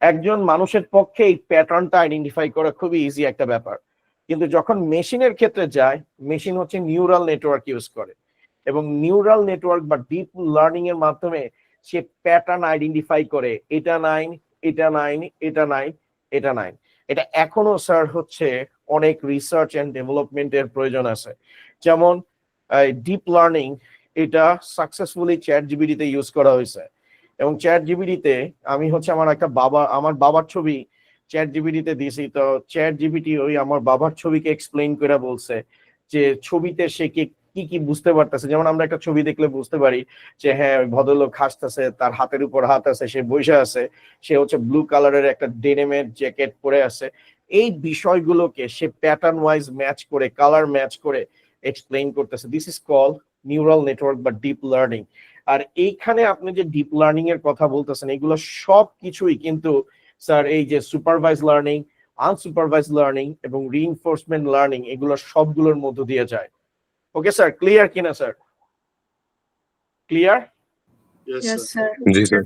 একজন মানুষের পক্ষে এই প্যাটার্নটা আইডেন্টিফাই করা খুবই ইজি একটা ব্যাপার, কিন্তু যখন মেশিনের ক্ষেত্রে যায়, মেশিন হচ্ছে নিউরাল নেটওয়ার্ক ইউজ করে, এবং নিউরাল নেটওয়ার্ক বা ডিপ লার্নিং এর মাধ্যমে সে প্যাটার্ন আইডেন্টিফাই করে, এটা 9, এটা 9, এটা 9, এটা 9। এটা এখনো স্যার হচ্ছে অনেক রিসার্চ এন্ড ডেভেলপমেন্টের প্রয়োজন আছে। যেমন ডিপ লার্নিং এটা সাকসেসফুলি চ্যাট জিপিটিতে ইউজ করা হয়েছে, এবং চ্যাট জিপিটিতে আমি হচ্ছে আমার বাবার ছবি চ্যাট জিপিটিতে দিয়েছি, তো চ্যাট জিপিটি ওই আমার বাবার ছবিকে এক্সপ্লেইন করে বলছে যে ছবিতে সে কি কি বুঝতে পারতেছে। যেমন আমরা একটা ছবি দেখলে বুঝতে পারি যে হ্যাঁ ওই ভদ্রলোক হাসতেছে, তার হাতের উপর হাত আছে, সে বসে আছে, সে হচ্ছে ব্লু কালারের একটা ডেনিমের জ্যাকেট পরে আছে। এই বিষয়গুলোকে সে প্যাটার্ন ওয়াইজ ম্যাচ করে, কালার ম্যাচ করে এক্সপ্লেইন করতেছে। This is call neural network বা ডিপ লার্নিং। আর এইখানে আপনি যে ডিপ লার্নিং এর কথা বলতেছেন, এগুলো সব কিছুই কিন্তু স্যার এই যে সুপারভাইজ লার্নিং, আনসুপারভাইজ লার্নিং এবং রিইনফোর্সমেন্ট লার্নিং, এগুলো সবগুলোর মধ্য দিয়ে যায়। ওকে স্যার, ক্লিয়ার কিনা স্যার? ক্লিয়ার? Yes, sir. জি স্যার।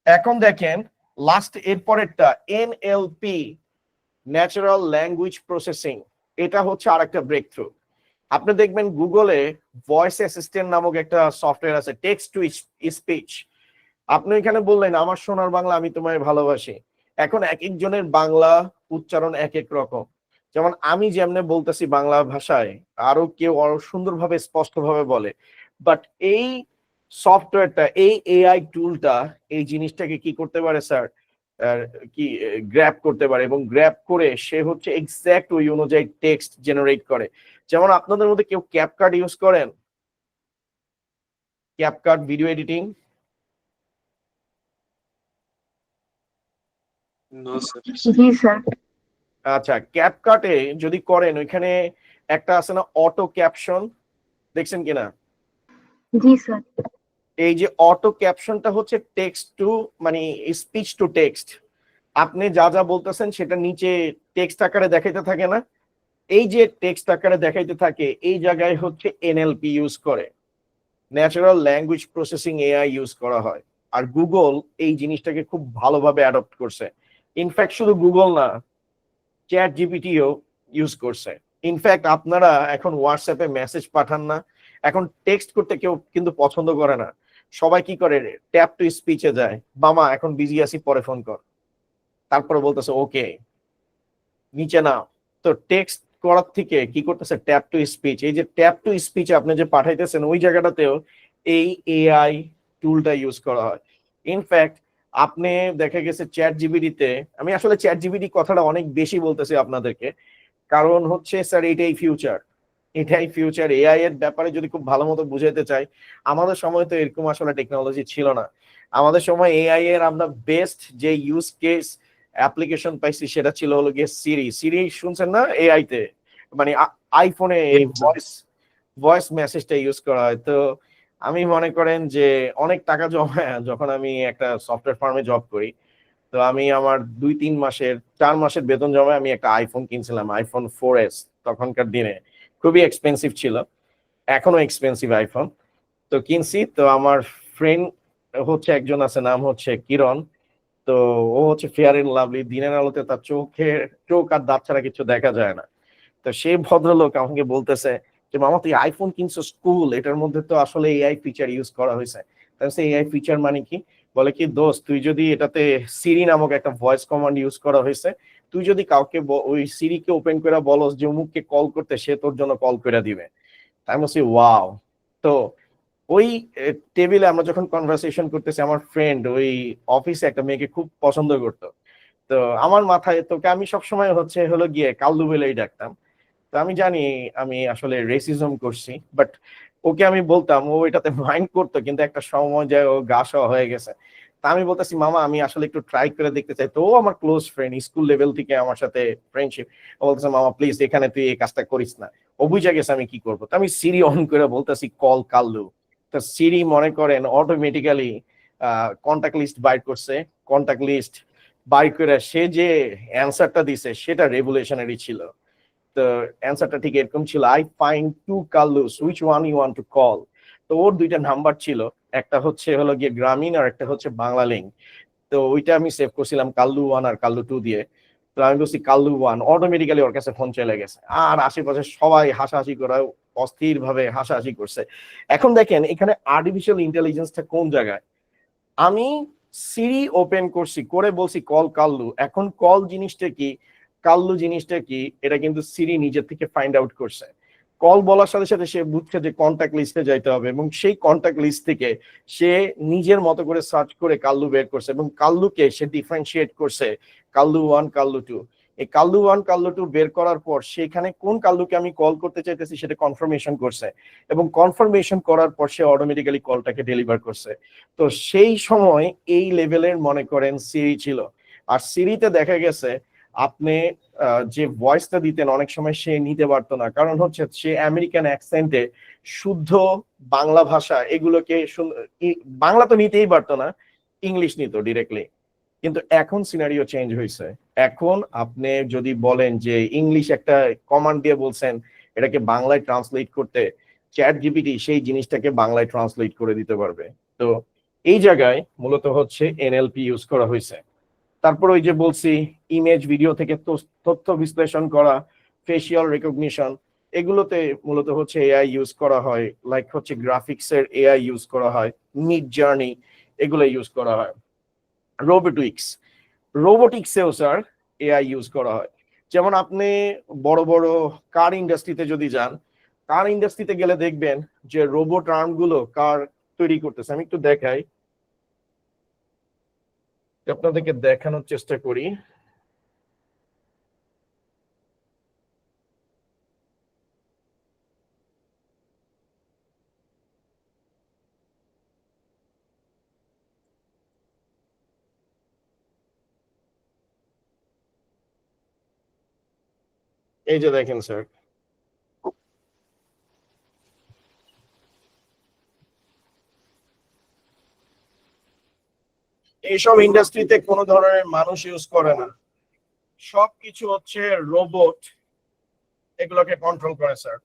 এখন দেখেন লাস্ট এর পরেরটা এনএলপি, ন্যাচারাল ল্যাঙ্গুয়েজ প্রসেসিং। এটা হচ্ছে আরেকটা ব্রেক থ্রু। আপনি দেখবেন গুগলে ভয়েস অ্যাসিস্ট্যান্ট নামক একটা সফটওয়্যার আছে, টেক্সট টু স্পিচ। আপনি এখানে বললেন আমার সোনার বাংলা আমি তোমায় ভালোবাসি, এখন এক একজনের বাংলা উচ্চারণ এক এক রকম। যেমন আমি যেমনে বলতেছি বাংলা ভাষায়, আরো কেউ আরো সুন্দরভাবে স্পষ্টভাবে বলে। বাট এই সফটওয়্যারটা, এই এআই টুলটা এই জিনিসটাকে কি করতে পারে স্যার, কি গ্র্যাব করতে পারে, এবং গ্র্যাব করে সে হচ্ছে এক্সাক্ট ওই অনুযায়ী টেক্সট জেনারেট করে। যেমন আপনাদের মধ্যে কেউ ক্যাপকাট ইউজ করেন? CapCut video editing? No sir. জি স্যার। আচ্ছা, ক্যাপকাটে যদি করেন ওইখানে একটা আছে না অটো ক্যাপশন, দেখছেন কিনা? জি স্যার। এই যে অটো ক্যাপশনটা হচ্ছে টেক্সট টু মানে স্পিচ টু টেক্সট, আপনি যা যা বলতেছেন সেটা নিচে টেক্সট আকারে দেখাইতে থাকে না, এই যে টেক্সট আকারে দেখাইতে থাকে এই জায়গায় হচ্ছে এনএলপি ইউজ করে, natural language processing AI use করা হয়। আর গুগল এই জিনিসটাকে খুব ভালোভাবে অ্যাডপ্ট করছে। ইনফ্যাক্ট শুধু গুগল না, চ্যাট জিপিটিও ইউজ করছে। ইনফ্যাক্ট আপনারা এখন হোয়াটসঅ্যাপে মেসেজ পাঠান না, এখন টেক্সট করতে কেউ কিন্তু পছন্দ করে না, সবাই কি করে ট্যাপ টু স্পিচে যায়, মামা এখন বিজি আছি পরে ফোন কর, তারপরে বলতেছে ওকে নিচে নাও। তো টেক্সট করার থেকে কি করতেছে ট্যাপ টু স্পিচ, এই যে ট্যাপ টু স্পিচ আপনি যে পাঠাইতেছেন ওই জায়গাটাতেও এই এআই টুলটা ইউজ করা হয়। ইনফ্যাক্ট আপনি দেখা গেছে চ্যাট জিপিটিতে, আমি আসলে চ্যাট জিপিটি কথাটা অনেক বেশি বলতেছি আপনাদেরকে, কারণ হচ্ছে স্যার এটাই ফিউচার, এটাই ফিউচার। এআই এর ব্যাপারে যদি খুব ভালো মতো বুঝাইতে চাই, আমাদের সময় তো এরকম আসলে টেকনোলজি ছিল না। আমাদের সময় এআই এর আমরা বেস্ট যে ইউজ কেস অ্যাপ্লিকেশন পাইছি সেটা ছিল হলো গিয়ে সিরি। সিরি শুনছেন না এআই তে, মানে আইফোনে ভয়েস ভয়েস মেসেজটা ইউজ করা হয়। তো আমি মনে করেন যে অনেক টাকা জমা, যখন আমি একটা সফটওয়্যার ফার্মে জব করি, তো আমি আমার 4 মাসের বেতন জমায় আমি একটা আইফোন কিনছিলাম, আইফোন 4S। তখনকার দিনে খুবই এক্সপেন্সিভ ছিল, এখনো এক্সপেন্সিভ আইফোন। তো কিনছি, তো আমার ফ্রেন্ড হচ্ছে একজন আছে, নাম হচ্ছে কিরণ। তো ও হচ্ছে ফেয়ার এন্ড লাভলি, দিনের আলোতে তার চোখ আর দাঁত ছাড়া কিছু দেখা যায় না। তো সেই ভদ্রলোক আমাকে বলতেছে যে মামা তুই আইফোন কিনছো স্কুল, এটার মধ্যে তো আসলে এআই ফিচার ইউজ করা হয়েছে। তাহলে এআই ফিচার মানে কি? বলে কি দোস্ত, তুই যদি এটাতে সিরি নামক একটা ভয়েস কমান্ড ইউজ করা হয়েছে, তুই যদি কাউকে ওই সিরিকে ওপেন করে বলস যে অমুককে কল করতে, সে তোর জন্য কল করে দিবে। তাই আমি বলছি ওয়াও। তো ওই টেবিলে আমরা যখন কনভারসেশন করতেছি, আমার ফ্রেন্ড ওই অফিসে একটা মেয়েকে খুব পছন্দ করতো। তো আমার মাথায়, তোকে আমি সবসময় হচ্ছে হলো গিয়ে কাল্লু বলেই ডাকতাম। তো আমি জানি আমি আসলে রেসিজম করছি, বাট ওকে আমি বলতাম, ও এটাতে মাইন্ড করতো, কিন্তু একটা সময় যায় ও গা সওয়া হয়ে গেছে। তা আমি বলতেছি মামা আমি আসলে একটু ট্রাই করে দেখতে চাই। তো ও আমার ক্লোজ ফ্রেন্ড, স্কুল লেভেল থেকে আমার সাথে ফ্রেন্ডশিপ। ও বলতেছে মামা প্লিজ এখানে তুই এই কাজটা করিস না। ও বুঝে গেছে আমি কি করবো। তো আমি সিরি অন করে বলতেছি কল কাল্লু। তো সিরি মনে করেন অটোমেটিক্যালি কন্টাক্ট লিস্ট বাইর করছে। কন্টাক্ট লিস্ট বাইর করে সে যে অ্যান্সারটা দিছে সেটা রেভুলেশনারি ছিল। তো অ্যান্সারটা ঠিক এরকম ছিল, I find two callers which one you want to call. তো ওর 2টা নাম্বার ছিল, একটা হচ্ছে হলো গিয়ে গ্রামীণ আর একটা হচ্ছে বাংলা লিঙ্ক। তো ওইটা আমি সেভ করছিলাম কাল্লু 1 আর কাল্লু 2 দিয়ে। তো আমি বলছি কাল্লু 1, অটোমেটিক্যালি ওর কাছে ফোন চলে গেছে। আর আশেপাশে সবাই হাসাহাসি করা, অস্থির ভাবে হাসাহাসি করছে। এখন দেখেন এখানে আর্টিফিশিয়াল ইন্টেলিজেন্সটা কোন জায়গায়। আমি সিরি ওপেন করছি, করে বলছি কল কাল্লু। এখন কল জিনিসটা কি, কাল্লু জিনিসটা কি, এটা কিন্তু সিরি নিজের থেকে ফাইন্ড আউট করছে। কল বলার সাথে সাথে সে বুঝছে যে কন্টাক্ট লিস্টে যাইতে হবে, এবং সেই কন্টাক্ট লিস্ট থেকে সে নিজের মতো করে সার্চ করে কাল্লু বের করছে, এবং কাল্লুকে সে ডিফারেন্সিয়েট করছে কাল্লু 1 কাল্লু 2। এই কাল্লু 1 কাল্লু 2 বের করার পর সেখানে কোন কাল্লুকে আমি কল করতে চাইতেছি সেটা কনফার্মেশন করছে, এবং কনফার্মেশন করার পর সে অটোমেটিক্যালি কলটাকে ডেলিভার করছে। তো সেই সময় এই লেভেলের মনে করেন সিরি ছিল। আর সিরিতে দেখা গেছে আপনি যে ভয়েসটা দিতেন অনেক সময় সে নিতে পারতো না, কারণ হচ্ছে সে আমেরিকান অ্যাকসেন্টে শুদ্ধ বাংলা ভাষা এগুলোকে বাংলা তো নিতেই পারতো না, ইংলিশ নিত ডিরেক্টলি। কিন্তু এখন সিনারিও চেঞ্জ হয়েছে। এখন আপনি যদি বলেন যে ইংলিশ একটা কমান্ড দিয়ে বলছেন এটাকে বাংলায় ট্রান্সলেট করতে, চ্যাট জিপিটি সেই জিনিসটাকে বাংলায় ট্রান্সলেট করে দিতে পারবে। তো এই জায়গায় মূলত হচ্ছে এনএলপি ইউজ করা হয়েছে। তারপর ওই যে বলছি ইমেজ ভিডিও থেকে তথ্য বিশ্লেষণ করা, ফেসিয়াল রেকগনিশন, এগুলোতে মূলত হচ্ছে এআই ইউজ করা হয়। লাইক হচ্ছে গ্রাফিক্সের এআই ইউজ করা হয়, মিড জার্নি এগুলো ইউজ করা হয়। রোবোটিক্সেও স্যার এআই ইউজ করা হয়। যেমন আপনি বড় বড় কার ইন্ডাস্ট্রিতে যদি যান, কার ইন্ডাস্ট্রিতে গেলে দেখবেন যে রোবট আর্ম গুলো কার তৈরি করতেছে। আমি একটু দেখাই, আপনাদেরকে দেখানোর চেষ্টা করি। এই যে দেখেন স্যার, এইসব ইন্ডাস্ট্রিতে কোনো ধরনের মানুষ ইউজ করে না, সবকিছু হচ্ছে রোবট এগুলোকে কন্ট্রোল করে স্যার।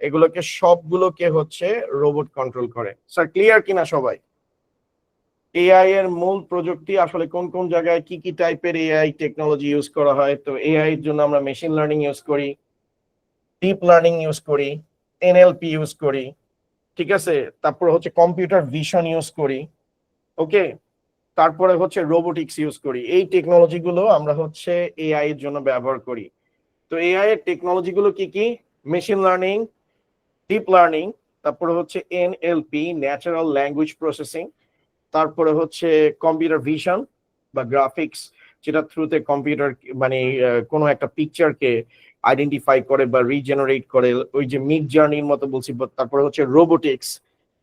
এগুলোকে সবগুলোকে হচ্ছে রোবট কন্ট্রোল করে। স্যার ক্লিয়ার কিনা সবাই? এআই এর মূল প্রযুক্তি আসলে কোন কোন জায়গায় কি কি টাইপের এআই টেকনোলজি ইউজ করা হয়? তো এআই এর জন্য আমরা মেশিন লার্নিং ইউজ করি, ডিপ লার্নিং ইউজ করি, এনএলপি ইউজ করি, ঠিক আছে? তারপরে হচ্ছে কম্পিউটার ভিশন ইউজ করি, ওকে? তারপরে হচ্ছে রোবোটিক্স ইউজ করি। এই টেকনোলজি গুলো আমরা হচ্ছে এআই এর জন্য ব্যবহার করি। তো এআই এর টেকনোলজি গুলো কি কি? মেশিন লার্নিং, ডিপ লার্নিং, তারপরে হচ্ছে এনএলপি, ন্যাচারাল ল্যাঙ্গুয়েজ প্রসেসিং, তারপরে হচ্ছে কম্পিউটার ভিশন বা গ্রাফিক্স, যেটা থ্রুতে কম্পিউটার মানে কোনো একটা পিকচারকে আইডেন্টিফাই করে বা রিজেনারেট করে, ওই যে মিড জার্নির মতো বলছি। তারপরে হচ্ছে রোবোটিক্স,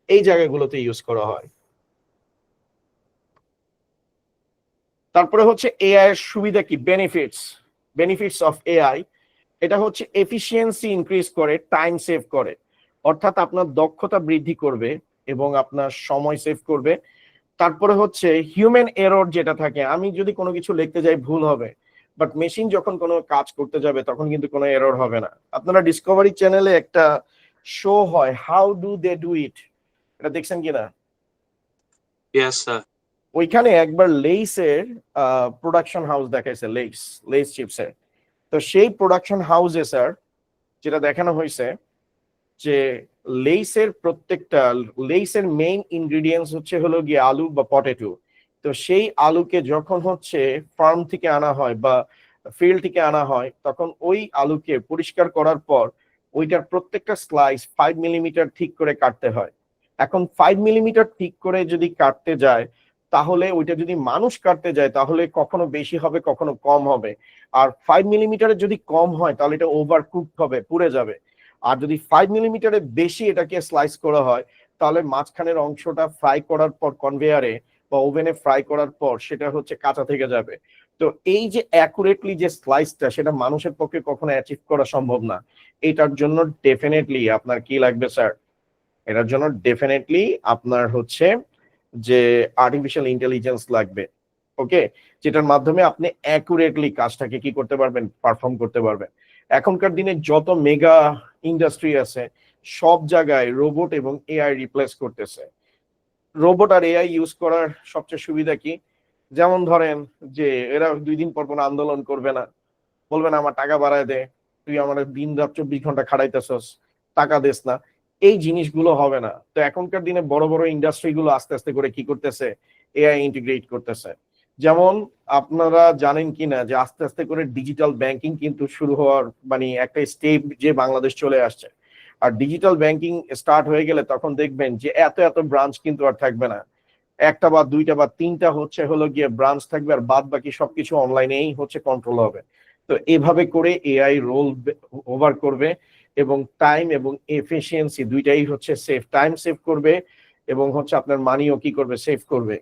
এই জায়গাগুলোতে ইউজ করা হয়। তারপরে হচ্ছে এআই এর সুবিধা কি? বেনিফিটস অফ এআই, এটা হচ্ছে এফিসিয়েন্সি ইনক্রিজ করে, টাইম সেভ করে, অর্থাৎ আপনার দক্ষতা বৃদ্ধি করবে এবং আপনার সময় সেভ করবে। তারপরে হচ্ছে হিউম্যান এরর যেটা থাকে, আমি যদি কোনো কিছু লিখতে যাই ভুল হবে, বাট মেশিন যখন কোনো কাজ করতে যাবে তখন কিন্তু কোনো এরর হবে না। আপনারা ডিসকভারি চ্যানেলে একটা শো হয়, how do they do it, এটা দেখছেন কিনা? Yes sir. ওইখানে একবার লেইসের প্রোডাকশন হাউস দেখাইছে, লেইস চিপসের। তো সেই প্রোডাকশন হাউসে স্যার যেটা দেখানো হয়েছে যে লেইসের মেইন ইনগ্রিডিয়েন্টস হচ্ছে হলো গিয়ে আলু বা পটেটো। তো সেই আলুকে যখন হচ্ছে ফার্ম থেকে আনা হয় বা ফিল্ড থেকে আনা হয়, তখন ওই আলুকে পরিষ্কার করার পর ওইটার প্রত্যেকটা স্লাইস 5 মিলিমিটার ঠিক করে কাটতে হয়। এখন 5 মিলিমিটার ঠিক করে যদি কাটতে যায়, তাহলে ওইটা যদি মানুষ কাটতে যায় তাহলে কখনো বেশি হবে, কখনো কম হবে। আর 5 মিলিমিটারের যদি কম হয় তাহলে এটা ওভার কুকড হবে, পুড়ে যাবে। আর যদি 5 মিলিমিটারের বেশি এটাকে স্লাইস করা হয়, তাহলে মাঝখানের অংশটা ফ্রাই করার পর কনভেয়ারে বা ওভেনে ফ্রাই করার পর সেটা হচ্ছে কাঁচা থেকে যাবে। তো এই যে অ্যাকুরেটলি যে স্লাইসটা, সেটা মানুষের পক্ষে কখনো অ্যাচিভ করা সম্ভব না। এটার জন্য ডেফিনেটলি আপনার কি লাগবে স্যার? এটার জন্য ডেফিনেটলি আপনার হচ্ছে যে আর্টিফিশিয়াল ইন্টেলিজেন্স লাগবে, ওকে? যেটার মাধ্যমে আপনি অ্যাকুরেটলি কাজটাকে কি করতে পারবেন? পারফর্ম করতে পারবেন। এখনকার দিনে যত মেগা ইন্ডাস্ট্রি আছে, সব জায়গায় রোবট এবং এআই রিপ্লেস করতেছে। রোবট আর এআই ইউজ করার সবচেয়ে সুবিধা কি? যেমন ধরেন যে এরা 2 দিন পর কোনো আন্দোলন করবে না, বলবে না আমার টাকা বাড়ায় দে, তুই আমার দিন রাত 24 ঘন্টা খাটাইতেছস, টাকা দেস না, এই জিনিসগুলো হবে না। তো এখনকার দিনে বড় বড় ইন্ডাস্ট্রি গুলো আস্তে আস্তে করে কি করতেছে? এআই ইন্টিগ্রেট করতেছে। যেমন আপনারা জানেন কিনা যে আস্তে আস্তে করে ডিজিটাল ব্যাংকিং কিন্তু শুরু হওয়ার মানে একটা স্টেপ যে বাংলাদেশ চলে আসছে। আর ডিজিটাল ব্যাংকিং স্টার্ট হয়ে গেলে তখন দেখবেন যে এত এত ব্রাঞ্চ কিন্তু আর থাকবে না, একটা বা দুইটা বা তিনটা হচ্ছে হলো গিয়ে ব্রাঞ্চ থাকবে, আর বাদ বাকি সবকিছু অনলাইনেই হচ্ছে কন্ট্রোল হবে। তো এভাবে করে এআই রোল ওভার করবে এবং টাইম এবং এফিসিয়েন্সি দুইটাই হচ্ছে সেভ, টাইম সেভ করবে এবং হচ্ছে আপনার মানিও কি করবে? সেভ করবে।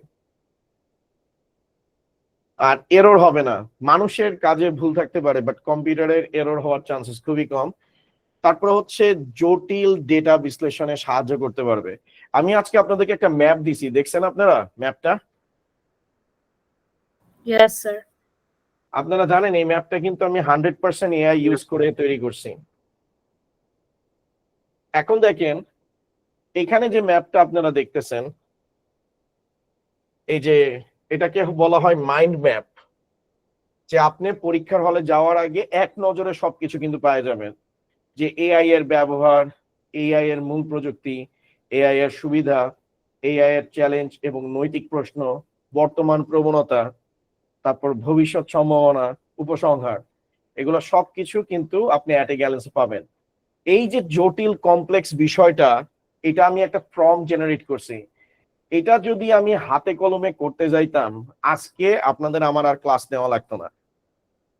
আর এরর হবে না। মানুষের কাজে ভুল থাকতে পারে, বাট কম্পিউটারের এরর হওয়ার চান্সেস খুবই কম। তারপরে হচ্ছে জটিল ডেটা বিশ্লেষণে সাহায্য করতে পারবে। আমি আজকে আপনাদেরকে একটা ম্যাপ দিছি, দেখছেন আপনারা ম্যাপটা? Yes, sir. আপনারা জানেন এই ম্যাপটা কিন্তু আমি 100% এআই ইউজ করে তৈরি করছি। এখন দেখেন এখানে যে ম্যাপটা আপনারা দেখতেছেন, এই যে এটাকে বলা হয় মাইন্ড ম্যাপ, যে আপনি পরীক্ষার হলে যাওয়ার আগে এক নজরে সবকিছু কিন্তু পেয়ে যাবেন, যে এআই এর ব্যবহার, এআই এর মূল প্রযুক্তি, এআই এর সুবিধা, এআই এর চ্যালেঞ্জ এবং নৈতিক প্রশ্ন, বর্তমান প্রবণতা, তারপর ভবিষ্যৎ সম্ভাবনা, উপসংহার, এগুলো সবকিছু কিন্তু আপনি অ্যাট এ গ্যালেন্সে পাবেন। এই যে জটিল কমপ্লেক্স বিষয়টা, এটা আমি একটা প্রম্পট জেনারেট করছি। এটা যদি আমি হাতে কলমে করতে যাইতাম, আজকে আপনাদের আমার আর ক্লাস নেওয়া লাগতো না।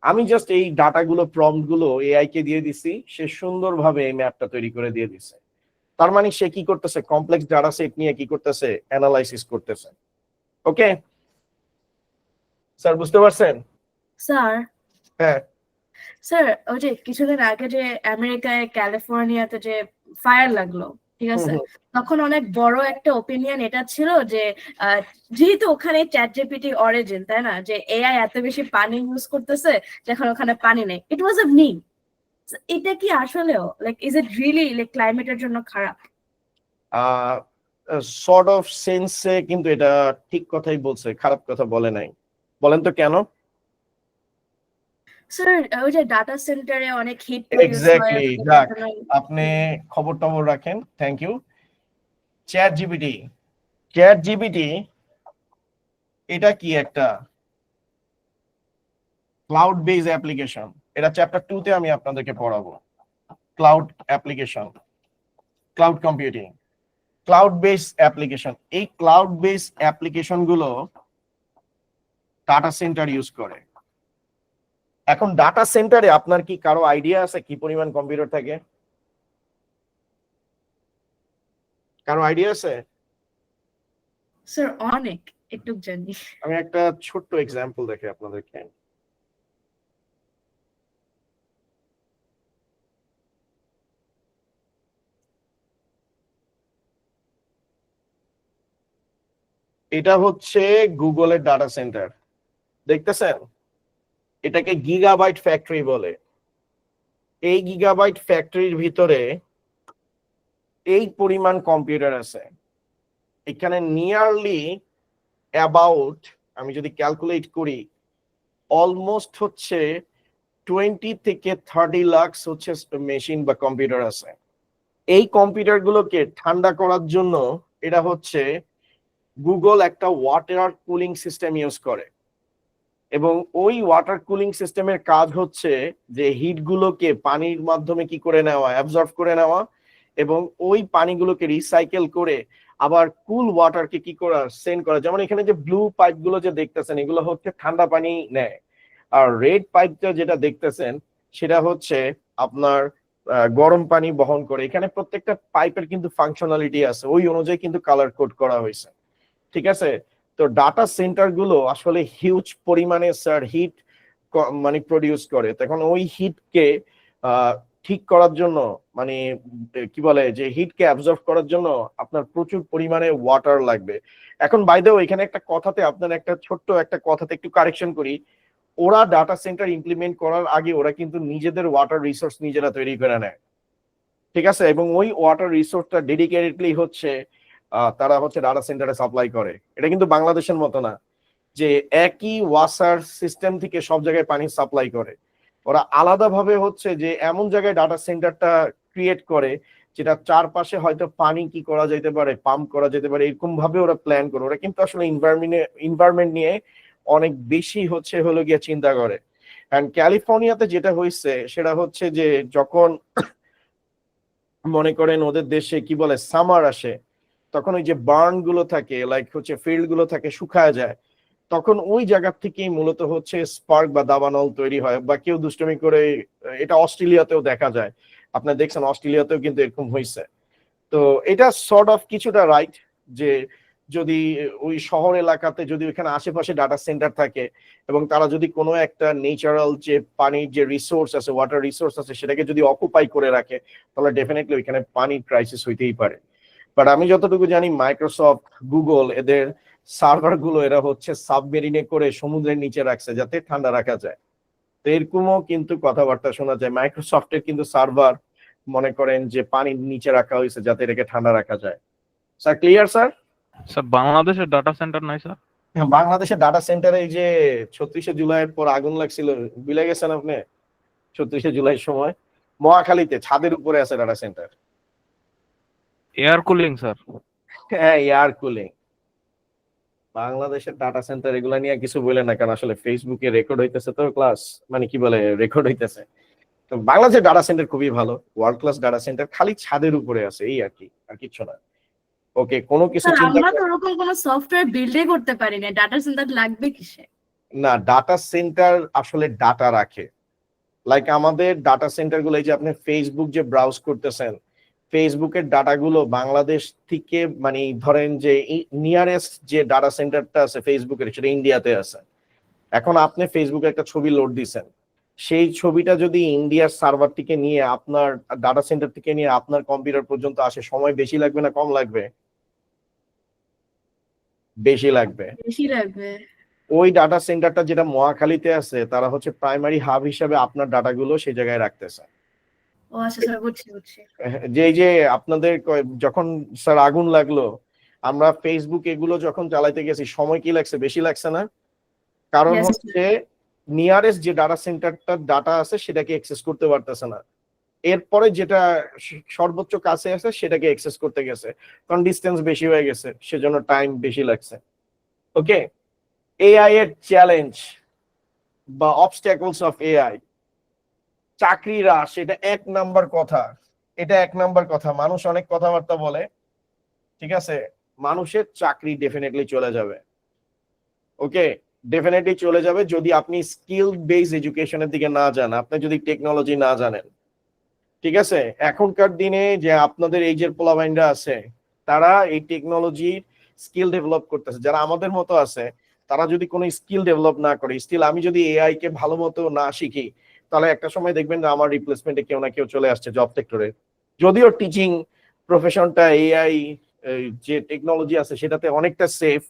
আমি জাস্ট এই ডাটাগুলো, প্রম্পট গুলো এআই কে দিয়ে দিছি, সে সুন্দরভাবে এই ম্যাপটা তৈরি করে দিয়ে দিছে। তার মানে সে কি করতেছে? কমপ্লেক্স ডাটা সেট নিয়ে কি করতেছে? অ্যানালাইসিস করতেছে। ওকে স্যার, বুঝতে পারছেন? স্যার, হ্যাঁ স্যার ওই যে কিছুদিন আগে যে আমেরিকায় ক্যালিফোর্নিয়াতে যে ফায়ার লাগলো, ঠিক আছে? হুম, তখন অনেক বড় একটা ওপিনিয়ন এটা ছিল যে যেহেতু ওখানে চ্যাট জিপিটি অরিজিন, তাই না, যে এআই এত বেশি পানি ইউজ করতেছে যেখানে ওখানে পানি নেই, ইট ওয়াজ আ মিম। এটা কি আসলেও like is it really like ক্লাইমেটের জন্য খারাপ? সর্ট অফ সেন্সে কিন্তু এটা ঠিক কথাই বলছে, খারাপ কথা বলে নাই। বলেন তো কেন? স্যার ওই যে ডাটা সেন্টারে অনেক হিট প্রডিউস হয়, এক্স্যাক্টলি, যাক আপনি খবর টবর রাখেন, থ্যাংক ইউ। চ্যাট জিপিটি এটা কি একটা ক্লাউড বেজ অ্যাপ্লিকেশন। এটা চ্যাপ্টার 2 তে আমি আপনাদেরকে পড়াবো। Cloud application, cloud computing, cloud base application. এই ক্লাউড বেস অ্যাপ্লিকেশন গুলো ডাটা সেন্টার ইউজ করে। এখন ডাটা সেন্টারে আপনার কি কারো আইডিয়া আছে কি পরিমাণ কম্পিউটার থাকে? কারো আইডিয়া আছে? স্যার অনেক, একটু জানি। আমি একটা ছোট্ট এক্সাম্পল দেখে আপনাদেরকে। এটা হচ্ছে গুগলের ডাটা সেন্টার, দেখতেছেন? এটাকে গিগাবাইট ফ্যাক্টরি বলে। এই গিগাবাইট ফ্যাক্টরির ভিতরে এই পরিমাণ কম্পিউটার আছে। এখানে নিয়ারলি অ্যাবাউট, আমি যদি ক্যালকুলেট করি, অলমোস্ট হচ্ছে 20 থেকে 30 লাখ হচ্ছে মেশিন বা কম্পিউটার আছে। এই কম্পিউটার গুলোকে ঠান্ডা করার জন্য এটা হচ্ছে গুগল একটা ওয়াটার কুলিং সিস্টেম ইউজ করে, এবং ওই ওয়াটার কুলিং সিস্টেমের কাজ হচ্ছে যে হিট গুলোকে পানির মাধ্যমে কি করে নেওয়া, অ্যাবজর্ব করে নেওয়া, এবং ওই পানিগুলোকে রিসাইকেল করে আবার কুল ওয়াটারকে কি করা, সেন্ড করা। যেমন এখানে যে ব্লু পাইপ গুলো যে দেখতেছেন এগুলো হচ্ছে ঠান্ডা পানি নেয়, আর রেড পাইপটা যেটা দেখতেছেন সেটা হচ্ছে আপনার গরম পানি বহন করে। এখানে প্রত্যেকটা পাইপের কিন্তু ফাংশনালিটি আছে, ওই অনুযায়ী কিন্তু কালার কোড করা হয়েছে, ঠিক আছে? তো ডাটা সেন্টার গুলো আসলে হিউজ পরিমাণে স্যার হিট মানে প্রডিউস করে। তখন ওই হিটকে ঠিক করার জন্য, মানে কি বলে, যে হিটকে অ্যাবজর্ব করার জন্য আপনার প্রচুর পরিমাণে ওয়াটার লাগবে। এখন বাই দ্য ওয়ে, এখানে একটা কথাতে আপনার একটা ছোট্ট একটা কথাতে একটু কারেকশন করি। ওরা ডাটা সেন্টার ইমপ্লিমেন্ট করার আগে ওরা কিন্তু নিজেদের ওয়াটার রিসোর্স নিজেরা তৈরি করে নেয়, ঠিক আছে? এবং ওই ওয়াটার রিসোর্সটা ডেডিকেটেডলি হচ্ছে তারা হচ্ছে ডাটা সেন্টারে সাপ্লাই করে। এটা কিন্তু বাংলাদেশের মতো না যে একই ওয়াসার সিস্টেম থেকে সব জায়গায় পানি সাপ্লাই করে। ওরা আলাদাভাবে হচ্ছে যে এমন জায়গায় ডাটা সেন্টারটা ক্রিয়েট করে যেটা চারপাশে হয়তো পানি কি করা যেতে পারে, পাম্প করা যেতে পারে, এরকম ভাবে ওরা প্ল্যান করে। ওরা কিন্তু আসলে এনভায়রনমেন্ট নিয়ে অনেক বেশি হলো গিয়ে চিন্তা করে। এন্ড ক্যালিফোর্নিয়াতে যেটা হয়েছে সেটা হচ্ছে যে যখন মনে করেন ওদের দেশে কি বলে সামার আসে, তখন ওই যে বার্ন গুলো থাকে, লাইক হচ্ছে ফিল্ড গুলো থাকে, শুকায় যায়, তখন ওই জায়গা থেকেই মূলত হচ্ছে স্পার্ক বা দাবানল তৈরি হয়। বা কেউ দুষ্টমি করে, এটা অস্ট্রেলিয়াতেও দেখা যায়, আপনারা দেখছেন অস্ট্রেলিয়াতেও কিন্তু এরকম হয়েছে। তো এটা সর্ট অফ কিছুটা রাইট, যে যদি ওই শহর এলাকাতে যদি ওইখানে আশেপাশে ডাটা সেন্টার থাকে এবং তারা যদি কোনো একটা ন্যাচারাল যে পানির যে রিসোর্স আছে, ওয়াটার রিসোর্স আছে, সেটাকে যদি অকুপাই করে রাখে, তাহলে ডেফিনেটলি ওইখানে পানির ক্রাইসিস হইতেই পারে। বাট আমি যতটুকু জানি মাইক্রোসফট, গুগল, এদের সার্ভার গুলো এরা হচ্ছে সাবমেরিনে করে সমুদ্রের নিচে রাখছে যাতে ঠান্ডা রাখা যায়। তো এরকমও কিন্তু কথাবার্তা শোনা যায়, মাইক্রোসফটের কিন্তু সার্ভার মনে করেন যে পানির নিচে রাখা হয়েছে যাতে এটাকে ঠান্ডা রাখা যায়। Sir clear sir? স্যার বাংলাদেশের ডাটা সেন্টার নাই স্যার? বাংলাদেশের ডাটা সেন্টারে এই যে 36শে জুলাইয়ের পর আগুন লাগছিল, ভুলে গেছেন আপনি? 36শে জুলাইয়ের সময় মহাখালীতে ছাদের উপরে আছে data centre. Air cooling sir? হ্যাঁ, এয়ার কুলিং। বাংলাদেশের ডাটা সেন্টার এগুলা নিয়ে কিছু বলে না, কারণ আসলে ফেসবুকে রেকর্ড হইতেছে, তো ক্লাস মানে কি বলে রেকর্ড হইতেছে। তো বাংলাদেশের ডাটা সেন্টার খুবই ভালো, ওয়ার্ল্ড ক্লাস ডাটা সেন্টার, খালি ছাদের উপরে আছে, এই আর কি, আর কিছু না। ওকে, কোনো কিছু স্যার চিন্তা আমরা তো ওরকম কোনো সফটওয়্যার বিল্ডই করতে পারি না, ডাটা সেন্টার লাগবে কিসে? না, ডাটা সেন্টার আসলে ডাটা রাখে। লাইক আমাদের ডাটা সেন্টার গুলো, এই যে আপনি ফেসবুক যে ব্রাউজ করতেছেন, ফেসবুকের ডাটাগুলো বাংলাদেশ থেকে, মানে ধরেন যে নিয়ারেস্ট যে ডাটা সেন্টারটা আছে ফেসবুকের, সেটা ইন্ডিয়াতে আছে। এখন আপনি ফেসবুকে একটা ছবি লোড দিছেন, সেই ছবিটা যদি ইন্ডিয়ার সার্ভার থেকে নিয়ে আপনার ডাটা সেন্টার থেকে নিয়ে আপনার কম্পিউটার পর্যন্ত আসে, সময় বেশি লাগবে না কম লাগবে? বেশি লাগবে। বেশি লাগবে। ওই ডাটা সেন্টারটা যেটা মহাখালীতে আছে, তারা হচ্ছে প্রাইমারি হাব হিসাবে আপনার ডাটাগুলো সেই জায়গায় রাখতেছে। ও আচ্ছা স্যার, বুঝছি বুঝছি। যে আপনাদের যখন স্যার আগুন লাগলো, আমরা ফেসবুক এগুলো যখন চালাইতে গেছি, সময় কি লাগছে? বেশি লাগছে না? কারণ Yes, হচ্ছে নিয়ারেস্ট যে ডাটা সেন্টারটার ডাটা আছে সেটাকে অ্যাক্সেস করতে পারতেছে না, এরপরে যেটা সর্বোচ্চ কাছে আছে সেটাকে অ্যাক্সেস করতে গেছে, কারণ ডিসটেন্স বেশি হয়ে গেছে, সেজন্য টাইম বেশি লাগছে। ওকে, এআই এর চ্যালেঞ্জ বা অবস্ট্যাকলস অফ এআই, চাকরি হ্রাস, এটা এক নাম্বার কথা। এটা এক নাম্বার কথা। মানুষ অনেক কথাবার্তা বলে, ঠিক আছে, মানুষের চাকরি ডেফিনেটলি চলে যাবে। ওকে, ডেফিনেটলি চলে যাবে যদি আপনি স্কিল বেস এডুকেশনের দিকে না যান, আপনি যদি টেকনোলজি না জানেন। ঠিক আছে, এখনকার দিনে যে আপনাদের এই যে পোলাবাইন্ডরা আছে, তারা এই টেকনোলজির স্কিল ডেভেলপ করতেছে। যারা আমাদের মতো আছে, তারা যদি কোনো স্কিল ডেভেলপ না করে, স্টিল আমি যদি এআই কে ভালো মতো না শিখি, তাহলে একটা সময় দেখবেন যে আমার রিপ্লেসমেন্টে কেউ না কেউ চলে আসছে জব সেক্টরে। যদিও টিচিং প্রফেশনটা এআই যে টেকনোলজি আছে সেটাতে অনেকটা সেফ,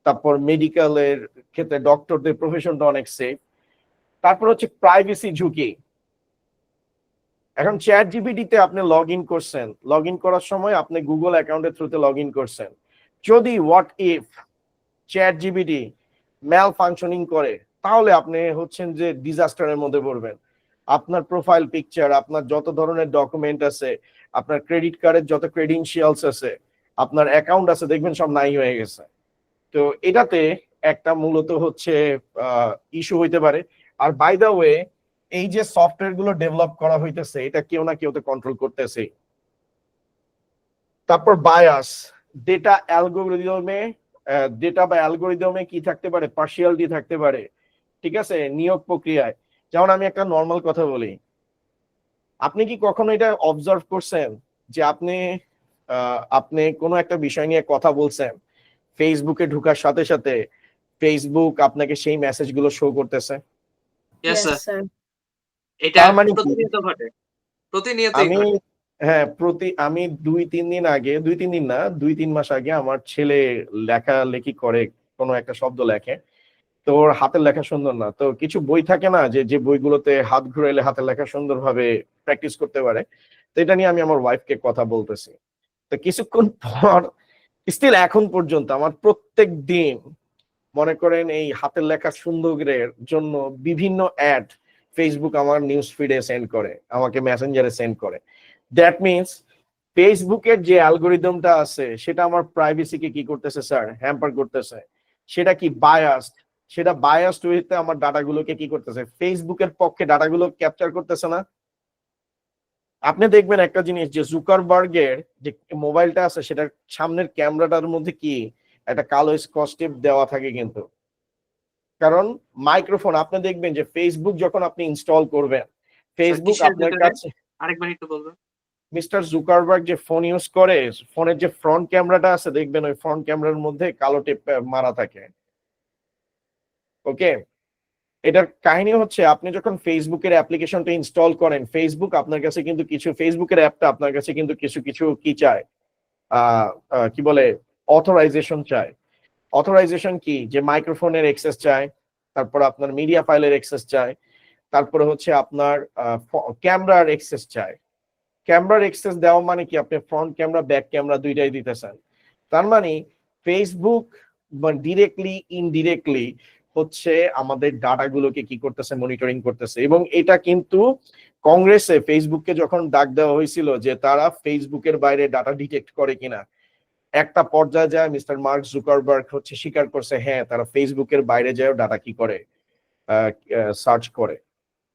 তারপর মেডিকেলের ক্ষেত্রে ডক্টরদের প্রফেশনটা অনেক সেফ। তারপর হচ্ছে প্রাইভেসি ঝুঁকি। এখন চ্যাট জিপিটিতে আপনি লগ ইন করছেন, লগ ইন করার সময় আপনি গুগল অ্যাকাউন্টের থ্রুতে লগ ইন করছেন। যদি what if ChatGPT malfunctioning করে, তাহলে আপনি হচ্ছেন যে ডিজাস্টারের মধ্যে পড়বেন। আপনার প্রোফাইল পিকচার, আপনার যত ধরনের ডকুমেন্ট আছে, আপনার ক্রেডিট কার্ডের যত ক্রেডেনশিয়ালস আছে, আপনার অ্যাকাউন্ট আছে, দেখবেন সব নাই হয়ে গেছে। তো এটাতে একটা মূলত হচ্ছে ইস্যু হইতে পারে। আর বাই দ্য ওয়ে, এই যে সফটওয়্যার গুলো ডেভেলপ করা হইতেছে, এটা কেউ না কেউ তো কন্ট্রোল করতেছে। তারপর বায়াস, ডেটা অ্যালগোরিদমে, ডেটা বা অ্যালগোরিদমে কি থাকতে পারে? পার্সিয়ালিটি থাকতে পারে। ঠিক আছে, নিয়োগ প্রক্রিয়ায়। যেমন আমি একটা নর্মাল কথা বলি, আপনি কি কখনো এটা অবজার্ভ করছেন যে আপনি কোনো একটা বিষয় নিয়ে কথা বলছেন, ফেসবুকে ঢোকার সাথে সাথে ফেসবুক আপনাকে সেই মেসেজগুলো শো করতেছে? Yes Yes, sir, sir. এটা তার মানে কি? প্রতিনিয়ত ঘটে, প্রতিনিয়তই আমি ঘটে। হ্যাঁ, আমি 2-3 দিন আগে, 2-3 দিন না, 2-3 মাস আগে আমার ছেলে লেখালেখি করে, কোনো একটা শব্দ লেখে, তো ওর হাতের লেখা সুন্দর না। তো কিছু বই থাকে না যে বইগুলোতে হাত ঘুরাইলে হাতের লেখা সুন্দরভাবে প্র্যাকটিস করতে পারে। তো এটা নিয়ে আমি আমার ওয়াইফকে কথা বলতেছি। তো কিছুক্ষণ পর, স্টিল এখন পর্যন্ত আমার প্রত্যেক দিন মনে করেন এই হাতের লেখা সুন্দরের জন্য বিভিন্ন অ্যাড ফেসবুক আমার নিউজ ফিডে সেন্ড করে, আমাকে মেসেঞ্জারে সেন্ড করে। দ্যাট মিনস ফেসবুকের যে অ্যালগোরিদমটা আছে সেটা আমার প্রাইভেসিকে কি করতেছে স্যার? হ্যাম্পার করতেছে। সেটা কি বায়াসড? সেটা বায়াসড ওয়েতে আমার ডাটাগুলোকে কি করতেছে? ফেসবুকের পক্ষে ডাটাগুলো ক্যাপচার করতেছে না? আপনি দেখবেন একটা জিনিস, যে জুকারবার্গের যে মোবাইলটা আছে সেটার সামনের ক্যামেরাটার মধ্যে কি একটা কালো স্কচ টেপ দেওয়া থাকে কিন্তু। কারণ মাইক্রোফোন, আপনি দেখবেন যে ফেসবুক যখন আপনি ইনস্টল করবেন, ফেসবুক কিসের আপনার ভিতরে? কাছে, আরেকবার একটু বলবেন। মিস্টার জুকারবার্গ যে ফোন ইউজ করে, ফোনের যে ফ্রন্ট ক্যামেরাটা আছে, দেখবেন ওই ফ্রন্ট ক্যামেরার মধ্যে কালো টেপ মারা থাকে। ওকে, এটার কাহিনী হচ্ছে, আপনি যখন ফেসবুকের অ্যাপ্লিকেশনটা ইনস্টল করেন, ফেসবুক আপনার কাছে কিন্তু কিছু, ফেসবুকের অ্যাপটা আপনার কাছে কিন্তু কিছু কিছু কি চায়, কি বলে, অথরাইজেশন চায়। অথরাইজেশন কি? যে মাইক্রোফোনের অ্যাক্সেস চায়, তারপর আপনার মিডিয়া ফাইলের অ্যাক্সেস চায়, তারপরে হচ্ছে আপনার ক্যামেরার অ্যাক্সেস চায়। ক্যামেরার অ্যাক্সেস দেওয়া মানে কি? আপনি ফ্রন্ট ক্যামেরা ব্যাক ক্যামেরা দুইটাই দিতেছেন। তার মানে ফেসবুক ডিরেক্টলি ইনডিরেক্টলি হচ্ছে আমাদের ডাটাগুলোকে কি করতেছে? মনিটরিং করতেছে। এবং এটা কিন্তু কংগ্রেসে ফেসবুককে যখন ডাক দেওয়া হয়েছিল যে তারা ফেসবুকের বাইরে ডাটা ডিটেক্ট করে কিনা, একটা পর্যায়ে যায় মিস্টার মার্ক জুকারবার্গ হচ্ছে স্বীকার করছে, হ্যাঁ তারা ফেসবুকের বাইরে যায় ডাটা কি করে, সার্চ করে।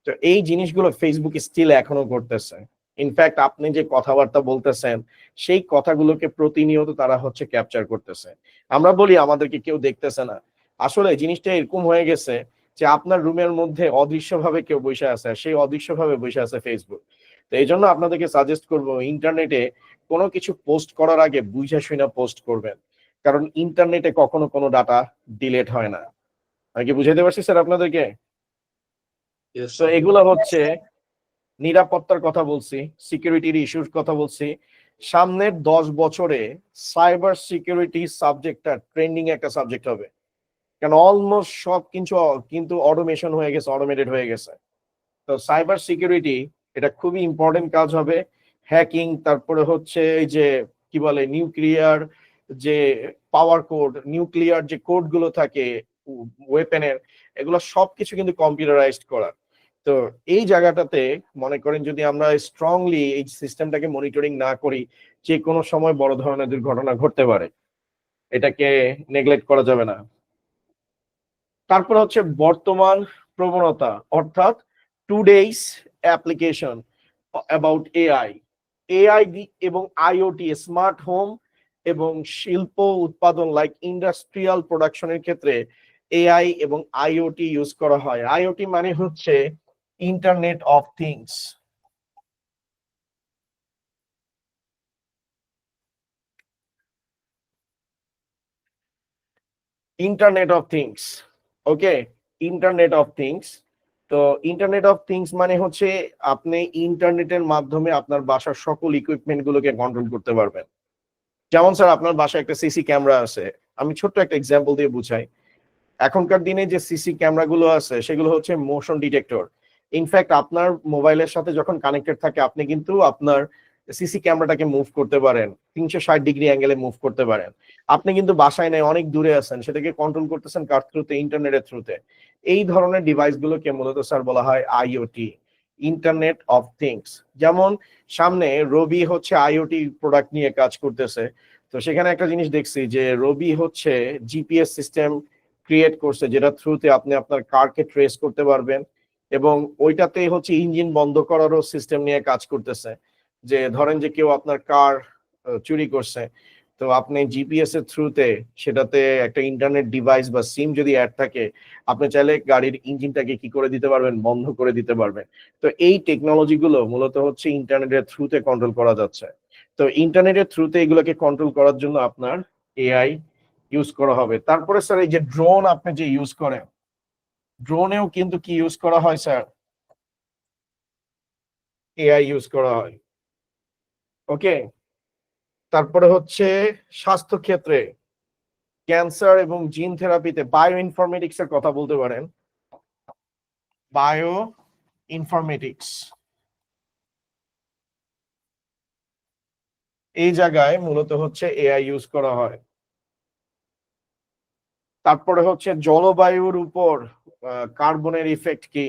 তো এই জিনিসগুলো ফেসবুক স্টিল এখনো করতেছে। ইনফ্যাক্ট আপনি যে কথাবার্তা বলতেছেন, সেই কথাগুলোকে প্রতিনিয়ত তারা হচ্ছে ক্যাপচার করতেছে। আমরা বলি আমাদেরকে কেউ দেখতেছে না, আসলে জিনিসটা এরকম হয়ে গেছে যে আপনার রুমের মধ্যে অদৃশ্যভাবে কেউ বসে আছে, সেই অদৃশ্যভাবে বসে আছে ফেসবুক। তো এই জন্য আপনাদেরকে সাজেস্ট করবো, ইন্টারনেটে কোনো কিছু পোস্ট করার আগে বুঝে শুনে পোস্ট করবেন, কারণ ইন্টারনেটে কখনো কোনো ডাটা ডিলেট হয় না। আমি কি বুঝাইতে পারছি স্যার আপনাদেরকে? Yes, তো এগুলো হচ্ছে নিরাপত্তার কথা বলছি, সিকিউরিটির ইস্যুর কথা বলছি। সামনের 10 বছরে সাইবার সিকিউরিটি সাবজেক্টটা ট্রেন্ডিং একটা সাবজেক্ট হবে, কারণ অলমোস্ট সব কিন্তু অটোমেশন হয়ে গেছে, অটোমেটেড হয়ে গেছে। তো সাইবার সিকিউরিটি এটা খুবই ইম্পর্টেন্ট কাজ হবে। হ্যাকিং, তারপরে হচ্ছে এই যে কি বলে নিউক্লিয়ার যে পাওয়ার কোড, নিউক্লিয়ার যে কোড গুলো থাকে ওয়েপেনের, এগুলো সবকিছু কিন্তু কম্পিউটারাইজড করা। তো এই জায়গাটাতে মনে করেন যদি আমরা স্ট্রংলি এই সিস্টেমটাকে মনিটরিং না করি, যে কোনো সময় বড় ধরনের দুর্ঘটনা ঘটতে পারে, এটাকে নেগলেক্ট করা যাবে না। তারপর হচ্ছে বর্তমান প্রবণতা, অর্থাৎ today's application about AI. AI এবং আইওটি, স্মার্ট হোম এবং শিল্প উৎপাদন লাইক ইন্ডাস্ট্রিয়াল প্রোডাকশনের ক্ষেত্রে এআই এবং আইওটি ইউজ করা হয়। আইওটি মানে হচ্ছে internet of things. Internet of things, okay, internet of things. তো ইন্টারনেট অফ থিংস মানে হচ্ছে আপনি ইন্টারনেটের মাধ্যমে আপনার বাসার সকল ইকুইপমেন্ট গুলোকে কন্ট্রোল করতে পারবেন। যেমন স্যার আপনার বাসায় একটা সিসি ক্যামেরা আছে, আমি ছোট্ট একটা এক্সাম্পল দিয়ে বুঝাই। এখনকার দিনে যে সিসি ক্যামেরা গুলো আছে সেগুলো হচ্ছে মোশন ডিটেক্টর। ইনফ্যাক্ট আপনার মোবাইলের সাথে যখন কানেক্টেড থাকে আপনি কিন্তু আপনার সিসি ক্যামেরাটাকে মুভ করতে পারেন, 360 ডিগ্রি অ্যাঙ্গেলে মুভ করতে পারেন। আপনি কিন্তু বাসায় নেই, অনেক দূরে আছেন, সেটাকে কন্ট্রোল করতেছেন কার থ্রুতে? ইন্টারনেটের থ্রুতে। এই ধরনের ডিভাইস গুলোকে মূলত স্যার বলা হয় আইওটি, ইন্টারনেট অফ থিংস। যেমন সামনে রবি হচ্ছে আইওটি প্রোডাক্ট নিয়ে কাজ করতেছে। তো সেখানে একটা জিনিস দেখছি যে রবি হচ্ছে জিপিএস সিস্টেম ক্রিয়েট করছে, যেটা থ্রুতে আপনি আপনার কারকে ট্রেস করতে পারবেন, এবং ওইটাতে হচ্ছে ইঞ্জিন বন্ধ করারও সিস্টেম নিয়ে কাজ করতেছে। যে ধরেন যে কেউ আপনার কার চুরি করছে, তো আপনি জিপিএস এর থ্রুতে সেটাতে একটা ইন্টারনেট ডিভাইস বা সিম যদি অ্যাড থাকে, আপনি চাইলে গাড়ির ইঞ্জিনটাকে কি করে দিতে পারবেন? বন্ধ করে দিতে পারবেন। তো এই টেকনোলজি গুলো মূলত হচ্ছে ইন্টারনেটের থ্রুতে কন্ট্রোল করা যাচ্ছে। তো ইন্টারনেটের থ্রুতে এগুলোকে কন্ট্রোল করার জন্য আপনার এআই ইউজ করা হবে। তারপরে স্যার এই যে ড্রোন আপনি যে ইউজ করেন, ড্রোনেও কিন্তু কি ইউজ করা হয় স্যার? এআই ইউজ করা হয়, ওকে। তারপরে হচ্ছে স্বাস্থ্য ক্ষেত্রে ক্যান্সার এবং জিন থেরাপিতে বায়ো ইনফরমেটিক্স এর কথা বলতে পারেন। বায়ো ইনফরমেটিক্স এই জায়গায় মূলত হচ্ছে এআই ইউজ করা হয়। তারপরে হচ্ছে জলবায়ুর উপর কার্বনের ইফেক্ট কি,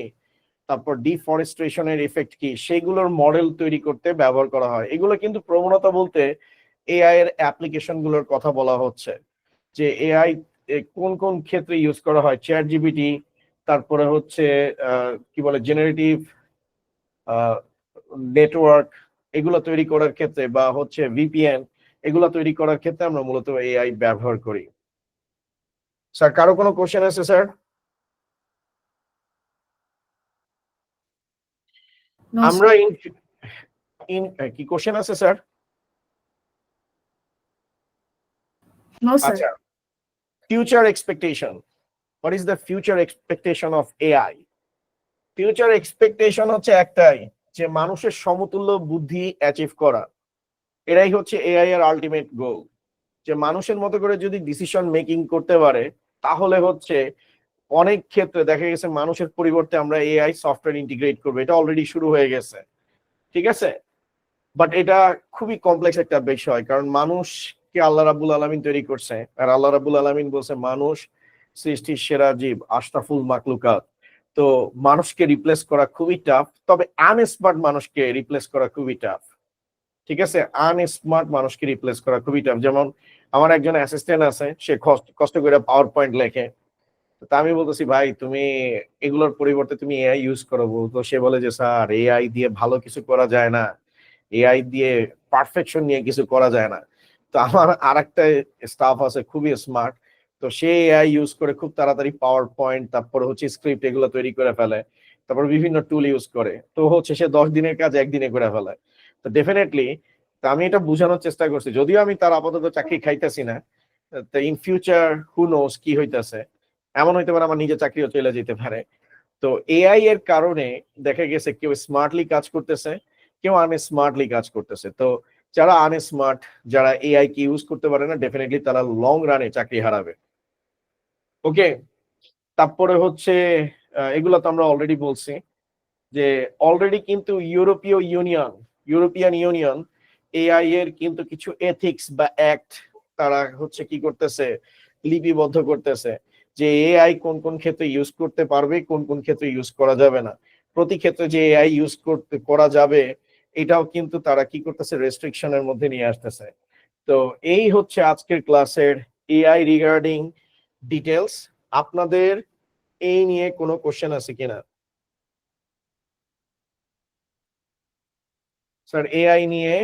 তারপর ডিফরেস্টেশনের ইফেক্ট কি, সেগুলোর মডেল তৈরি করতে ব্যবহার করা হয়। এগুলো কিন্তু প্রবণতা বলতে এআই এর অ্যাপ্লিকেশন গুলোর কথা বলা হচ্ছে, যে এআই কোন কোন ক্ষেত্রে ইউজ করা হয়। চ্যাট জিপিটি, তারপরে হচ্ছে কি বলে জেনারেটিভ নেটওয়ার্ক, এগুলো তৈরি করার ক্ষেত্রে, বা হচ্ছে ভিপিএন, এগুলো তৈরি করার ক্ষেত্রে আমরা মূলত এআই ব্যবহার করি। স্যার কারো কোনো কোশ্চেন আছে স্যার? No, আমরা sir. কি কোশ্চেন আছে স্যার? No, sir. আচ্ছা, future expectation. What is the future expectation of AI? Future expectation হচ্ছে একটাই, যে মানুষের সমতুল্য বুদ্ধি অ্যাচিভ করা। এটাই হচ্ছে এআই এর আলটিমেট গোল। যে মানুষের মতো করে যদি ডিসিশন মেকিং করতে পারে, তাহলে হচ্ছে অনেক ক্ষেত্রে দেখা গেছে মানুষের পরিবর্তে আমরা এআই সফটওয়্যার ইন্টিগ্রেট করবো। এটা অলরেডি শুরু হয়ে গেছে, ঠিক আছে। বাট এটা খুবই কমপ্লেক্স একটা বিষয়, কারণ মানুষকে আল্লাহ রাব্বুল আলামিন তৈরি করছে, আর আল্লাহ রাব্বুল আলামিন বলছে মানুষ সৃষ্টির সেরা জীব, আশরাফুল মাখলুকাত। তো মানুষকে রিপ্লেস করা খুবই টাফ, তবে আনস্মার্ট মানুষকে রিপ্লেস করা খুবই টাফ, ঠিক আছে। আনস্মার্ট মানুষকে রিপ্লেস করা খুবই টাফ। যেমন আমার একজন অ্যাসিস্ট্যান্ট আছে, সে কষ্ট করে পাওয়ার পয়েন্ট লেখে। তো আমি বলতেছি ভাই তুমি এগুলোর পরিবর্তে তুমি এআই ইউজ করো, তো সে বলে যে স্যার এআই দিয়ে ভালো কিছু করা যায় না, এআই দিয়ে পারফেকশন নিয়ে কিছু করা যায় না। তো আমার আরেকটা স্টাফ আছে খুবই স্মার্ট, তো সে এআই ইউজ করে খুব তাড়াতাড়ি পাওয়ার পয়েন্ট, তারপরে হচ্ছে স্ক্রিপ্ট, এগুলো তৈরি করে ফেলে। তারপর বিভিন্ন টুল ইউজ করে, তো হচ্ছে সে 10 দিনের কাজ একদিনে করে ফেলে। তো ডেফিনেটলি আমি এটা বোঝানোর চেষ্টা করছি, যদিও আমি তার আপাতত চাকরি খাইতেছি না। তো ইন ফিউচার হু নোস কি হইতেছে, এমন হইতে পারে আমার নিজের চাকরিও চলে যেতে পারে। তো এআই এর কারণে দেখা গেছে কেউ স্মার্টলি কাজ করতেছে, কেউ আনস্মার্টলি কাজ করতেছে। তো যারা আনস্মার্ট, যারা এআই কে ইউজ করতে পারে না, ডেফিনেটলি তারা লং রানে চাকরি হারাবে। ওকে, তারপরে হচ্ছে এগুলো তো আমরা অলরেডি বলছি যে অলরেডি কিন্তু ইউরোপিয়ান ইউনিয়ন এআই এর কিন্তু কিছু এথিক্স বা অ্যাক্ট তারা হচ্ছে কি করতেছে, লিপিবদ্ধ করতেছে যে এআই কোন কোন ক্ষেত্রে ইউজ করতে পারবে, কোন কোন ক্ষেত্রে ইউজ করা যাবে না। প্রতি ক্ষেত্রে যে এআই ইউজ করা যাবে এটাও কিন্তু তারা কি করতেছে, রেস্ট্রিকশনের মধ্যে নিয়ে আসতেছে। তো এই হচ্ছে আজকের ক্লাসের এআই রিগার্ডিং ডিটেলস। আপনাদের এই নিয়ে কোনো কোশ্চেন আছে কিনা? স্যার এআই নিয়ে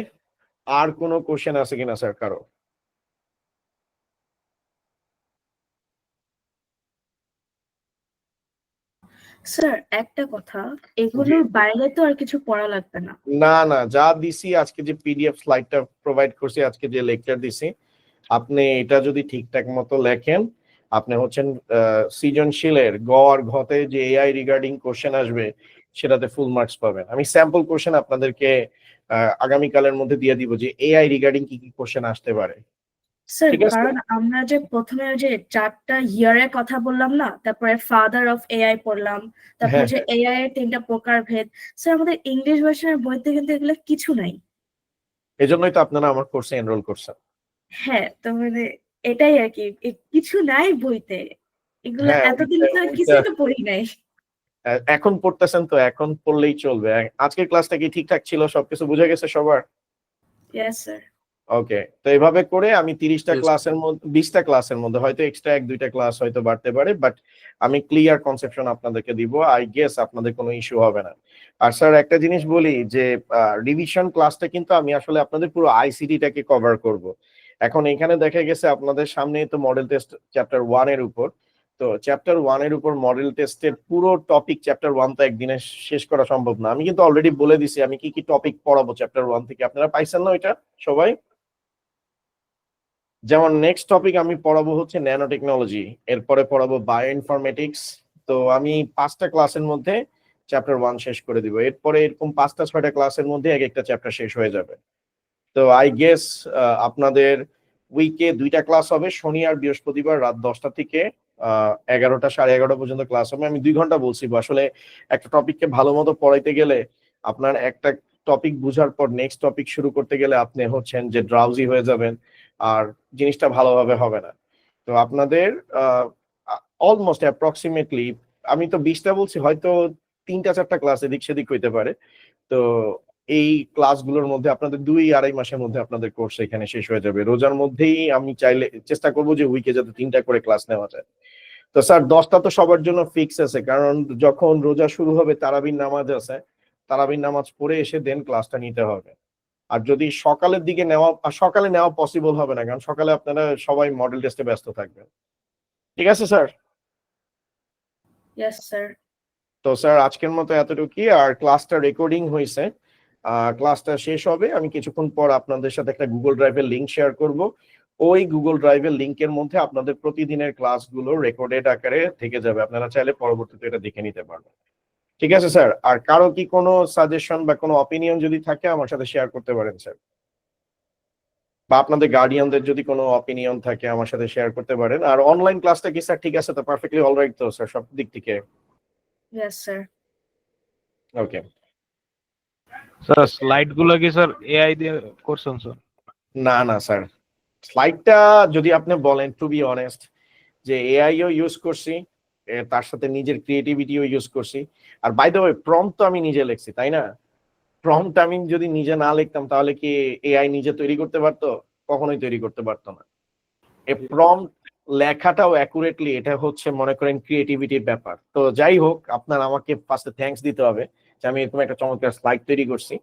আর কোনো কোশ্চেন আছে কিনা স্যার কারো? স্যার একটা কথা, এগুলোর বাইরে তো আর কিছু পড়া লাগবে না। না না, যা দিছি আজকে যে পিডিএফ স্লাইডটা প্রোভাইড করছি, আজকে যে লেকচার দিছি, আপনি এটা যদি ঠিকঠাক মতো লেখেন, আপনি হচ্ছেন সৃজনশীলের গ আর ঘতে যে এআই রিগার্ডিং কোশ্চেন আসবে সেটাতে ফুল মার্কস পাবেন। আমি স্যাম্পল কোশ্চেন আপনাদেরকে আগামীকালের মধ্যে দিয়ে দিব যে এআই রিগার্ডিং কি কি কোশ্চেন আসতে পারে। স্যার ঠিক আছে। কারণ আমরা যে প্রথমে যে 4টা ইয়ারের কথা বললাম না, তারপরে ফাদার অফ এআই পড়লাম, তারপর হ্যাঁ, যে এআই এর 3টা প্রকারভেদ, স্যার আমাদের ইংলিশ ভার্সনের বইতে কিন্তু এগুলো কিছু নাই। এজন্যই তো আপনারা আমার কোর্সে এনরোল করছেন। হ্যাঁ, তো মানে এটাই আর কি, কিছু নাই বইতে, এগুলো হ্যাঁ, এতদিন তো কিছুই তো পড়ি নাই। এখন পড়তেছেন তো এখন পড়লেই চলবে। আজকের ক্লাসটা কি ঠিকঠাক ছিল? সবকিছু বুঝে গেছে সবার? Yes sir. ওকে, তো এভাবে করে আমি 30টা Yes, ক্লাসের মধ্যে 20টা ক্লাসের মধ্যে হয়তো এক্সট্রা 1-2টা ক্লাস হয়তো বাড়তে পারে, বাট আমি ক্লিয়ার কনসেপশন আপনাদেরকে দিব। আই গেস আপনাদের কোনো ইস্যু হবে না। আর স্যার একটা জিনিস বলি যে রিভিশন ক্লাসটা কিন্তু আমি আসলে আপনাদের পুরো আইসিটিটাকে কভার করব। এখন এখানে দেখা গেছে আপনাদের সামনেই তো মডেল টেস্ট চ্যাপ্টার 1 এর উপর, তো চ্যাপ্টার 1 এর উপর মডেল টেস্টের পুরো টপিক চ্যাপ্টার 1 তো একদিনে শেষ করা সম্ভব না। আমি কিন্তু অলরেডি বলে দিছি আমি কি কি টপিক পড়াবো চ্যাপ্টার 1 থেকে, আপনারা পাইছেন না এটা সবাই? যেমন নেক্সট টপিক আমি পড়াবো হচ্ছে ন্যানো টেকনোলজি, এরপরে পড়াবো বায়ো ইনফরমেটিক্স। তো আমি 5টা ক্লাসের মধ্যে চ্যাপ্টার 1 শেষ করে দিব। এরপরে এরকম 5টা 6টা ক্লাসের মধ্যে এক একটা চ্যাপ্টার শেষ হয়ে যাবে। তো আই গেস আপনাদের উইকে 2টা ক্লাস হবে, শনি আর বৃহস্পতিবার রাত 10টা থেকে 11টা 11:30 পর্যন্ত ক্লাস হবে। আমি 2 ঘন্টা বলছি, আসলে একটা টপিককে ভালো মতো পড়াইতে গেলে আপনার একটা টপিক বুঝার পর নেক্সট টপিক শুরু করতে গেলে আপনি হচ্ছেন যে ড্রাউজি হয়ে যাবেন, আর জিনিসটা ভালোভাবে হবে না। তো আপনাদের অলমোস্ট অ্যাপ্রক্সিমেটলি, আমি তো 20টা বলছি, হয়তো 3টা 4টা ক্লাস এদিক সেদিক হইতে পারে। তো এই ক্লাসগুলোর মধ্যে আপনাদের 2-2.5 মাসের মধ্যে আপনাদের কোর্স এখানে শেষ হয়ে যাবে। রোজার মধ্যেই আমি চাইলে চেষ্টা করব যে উইকে যাতে 3টা করে ক্লাস নেওয়া যায়। তো স্যার 10টা তো সবার জন্য ফিক্স আছে, কারণ যখন রোজা শুরু হবে তারাবির নামাজ আছে, তারাবির নামাজ পড়ে এসে দেন ক্লাসটা নিতে হবে। আর যদি সকালের দিকে সকালে নেওয়া পসিবল হবে না, কারণ সকালে আপনারা সবাই মডেল টেস্টে ব্যস্ত থাকবেন। ঠিক আছে স্যার? Yes sir. তো স্যার আজকের মতো এতটুকুই। আর ক্লাসটা রেকর্ডিং হয়েছে, ক্লাসটা শেষ হবে, আমি কিছুক্ষণ পর আপনাদের সাথে একটা গুগল ড্রাইভের লিংক শেয়ার করব। ওই গুগল ড্রাইভের লিংকের মধ্যে আপনাদের প্রতিদিনের ক্লাসগুলো রেকর্ডেড আকারে থেকে যাবে, আপনারা চাইলে পরবর্তীতে এটা দেখে নিতে পারবেন। ঠিক আছে স্যার? আর কারো কি কোনো সাজেশন বা কোনো অপিনিয়ন যদি থাকে আমার সাথে শেয়ার করতে পারেন স্যার, বা আপনাদের গার্ডিয়ানদের যদি কোনো অপিনিয়ন থাকে আমার সাথে শেয়ার করতে পারেন। আর অনলাইন ক্লাসটা কি স্যার ঠিক আছে তো? পারফেক্টলি অলরাইট তো স্যার সব দিক থেকে? Yes sir. Okay. Sir slide গুলো কি স্যার এআই দিয়ে করছেন স্যার? না না স্যার, স্লাইডটা যদি আপনি বলেন, টু বি অনেস্ট, যে এআইও ইউজ করছি, তার সাথে নিজের ক্রিয়েটিভিটিও ইউজ করছি। আর বাই দ্য ওয়ে প্রম্পট তো আমি নিজে লিখছি, তাই না? প্রম্পট আমি যদি নিজে না লিখতাম তাহলে কি এআই নিজে তৈরি করতে পারতো? কখনোই তৈরি করতে পারতো না। এই প্রম্পট লেখাটাও অ্যাকুরেটলি, এটা হচ্ছে মনে করেন ক্রিয়েটিভিটির ব্যাপার। তো যাই হোক, আপনার আমাকে ফার্স্টে থ্যাঙ্কস দিতে হবে যে আমি এরকম একটা চমৎকার স্লাইড তৈরি করছি।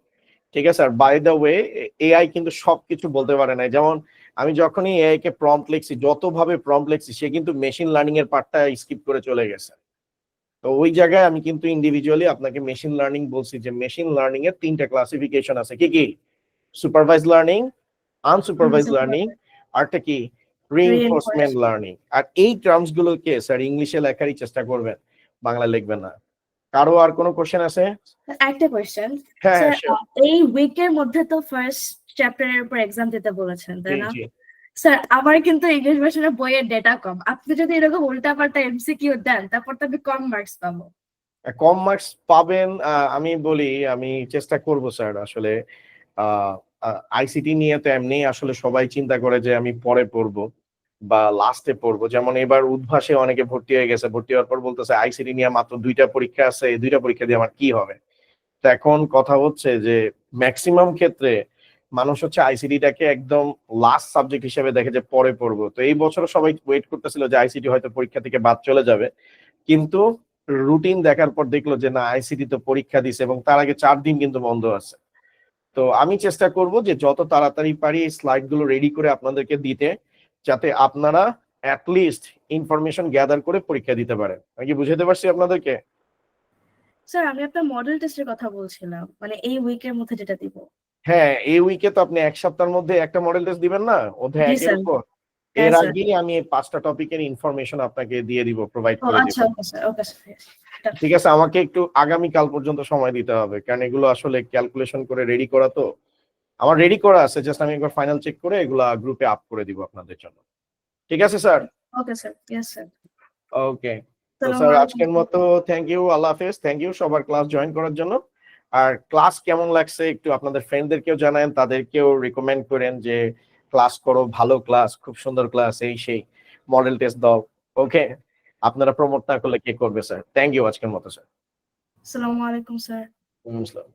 ঠিক আছে। আর বাই দ্য ওয়ে এআই কিন্তু সবকিছু বলতে পারে না। যেমন আমি যখনই এআই কে প্রম্পট লিখছি, যতভাবে প্রম্পট লিখছি, সে কিন্তু মেশিন লার্নিং এর পার্টটা স্কিপ করে চলে গেছে। তো ওই জায়গায় আমি কিন্তু ইন্ডিভিজুয়ালি আপনাকে মেশিন লার্নিং বলছি যে মেশিন লার্নিং এর 3টা ক্লাসিফিকেশন আছে। কি কি? সুপারভাইজ লার্নিং, আনসুপারভাইজ লার্নিং, আরটা কি? Reinforcement learning. আর এই টার্মস গুলোকে স্যার ইংলিশে লেখারই চেষ্টা করবেন, বাংলা লিখবেন না। কারো আর কোনো কোশ্চেন আছে? একটা কোয়েশ্চেন হ্যাঁ, স্যার, sure. এই উইকের মধ্যে তো ফার্স্ট চ্যাপ্টারের উপর এক্সাম দিতে বলেছেন, তাই জি, না? জি। স্যার আমার কিন্তু ইংলিশ ভার্সনের বইয়ের ডেটা কম, আপনি যদি এরকম উল্টাপাল্টা এমসিকিউ দেন তারপর তো আমি কম মার্কস পাবো। কম মার্কস পাবেন, আমি বলি আমি চেষ্টা করব স্যার। আসলে আইসিটি নিয়ে তো এমনি আসলে সবাই চিন্তা করে যে আমি পরে পড়বো বা লাস্টে পড়বো। যেমন এবার উদ্ভাসে অনেকে ভর্তি হয়ে গেছে, ভর্তি হওয়ার পর বলতেছে আইসিটি নিয়ে মাত্র 2টা পরীক্ষা আছে, এই 2টা পরীক্ষা দিয়ে আমার কি হবে। তো এখন কথা হচ্ছে যে ম্যাক্সিমাম ক্ষেত্রে মানুষ হচ্ছে আইসিটিটাকে একদম লাস্ট সাবজেক্ট হিসেবে দেখে যে পরে পড়বো। তো এই বছর সবাই ওয়েট করতেছিল যে আইসিটি হয়তো পরীক্ষা থেকে বাদ চলে যাবে, কিন্তু রুটিন দেখার পর দেখলো যে না, আইসিটি তো পরীক্ষা দিছে এবং তার আগে 4 দিন কিন্তু বন্ধ আছে। তো আমি চেষ্টা করব যে যত তাড়াতাড়ি পারি এই স্লাইড গুলো রেডি করে আপনাদেরকে দিতে, যাতে আপনারা অ্যাটলিস্ট ইনফরমেশন গ্যাদার করে পরীক্ষা দিতে পারেন। আমি কি বুঝাতে পারছি আপনাদেরকে? স্যার আমি আপনার মডেল টেস্টের কথা বলছিলাম, মানে এই উইকের মধ্যে যেটা দিব। হ্যাঁ, এই উইকে তো আপনি এক সপ্তাহের মধ্যে একটা মডেল টেস্ট দিবেন না অধ্যায় জি 1 এর স্যার। উপর। হ্যাঁ এর স্যার। আগেই আমি এই 5টা টপিকের ইনফরমেশন আপনাকে দিয়ে দিব, প্রোভাইড ও করে দিব। আচ্ছা, ওকে স্যার, ওকে স্যার। ঠিক আছে, আমাকে একটু আগামীকাল পর্যন্ত সময় দিতে হবে, কারণ এগুলো আসলে ক্যালকুলেশন করে রেডি করা তো। আমার রেডি করা আছে, জাস্ট আমি একবার ফাইনাল চেক করে এগুলা গ্রুপে আপ করে দিব আপনাদের জন্য। ঠিক আছে sir? Okay sir, yes sir. Okay. তো আসসালামু স্যার আলাইকুম। আজকের মতো থ্যাংক ইউ, আল্লাহ হাফেজ। থ্যাংক ইউ সবার ক্লাস জয়েন করার জন্য। আর ক্লাস কেমন লাগছে একটু আপনাদের ফ্রেন্ডদেরকেও জানান, তাদেরকেও রিকমেন্ড করেন যে ক্লাস করো, ভালো ক্লাস, খুব সুন্দর ক্লাস, এই সেই মডেল টেস্ট দাও। ওকে, আপনারা প্রমোট না করলে কে করবে স্যার? থ্যাংক ইউ আজকের মতো স্যার। আসসালামু আলাইকুম স্যার। আসসালাম।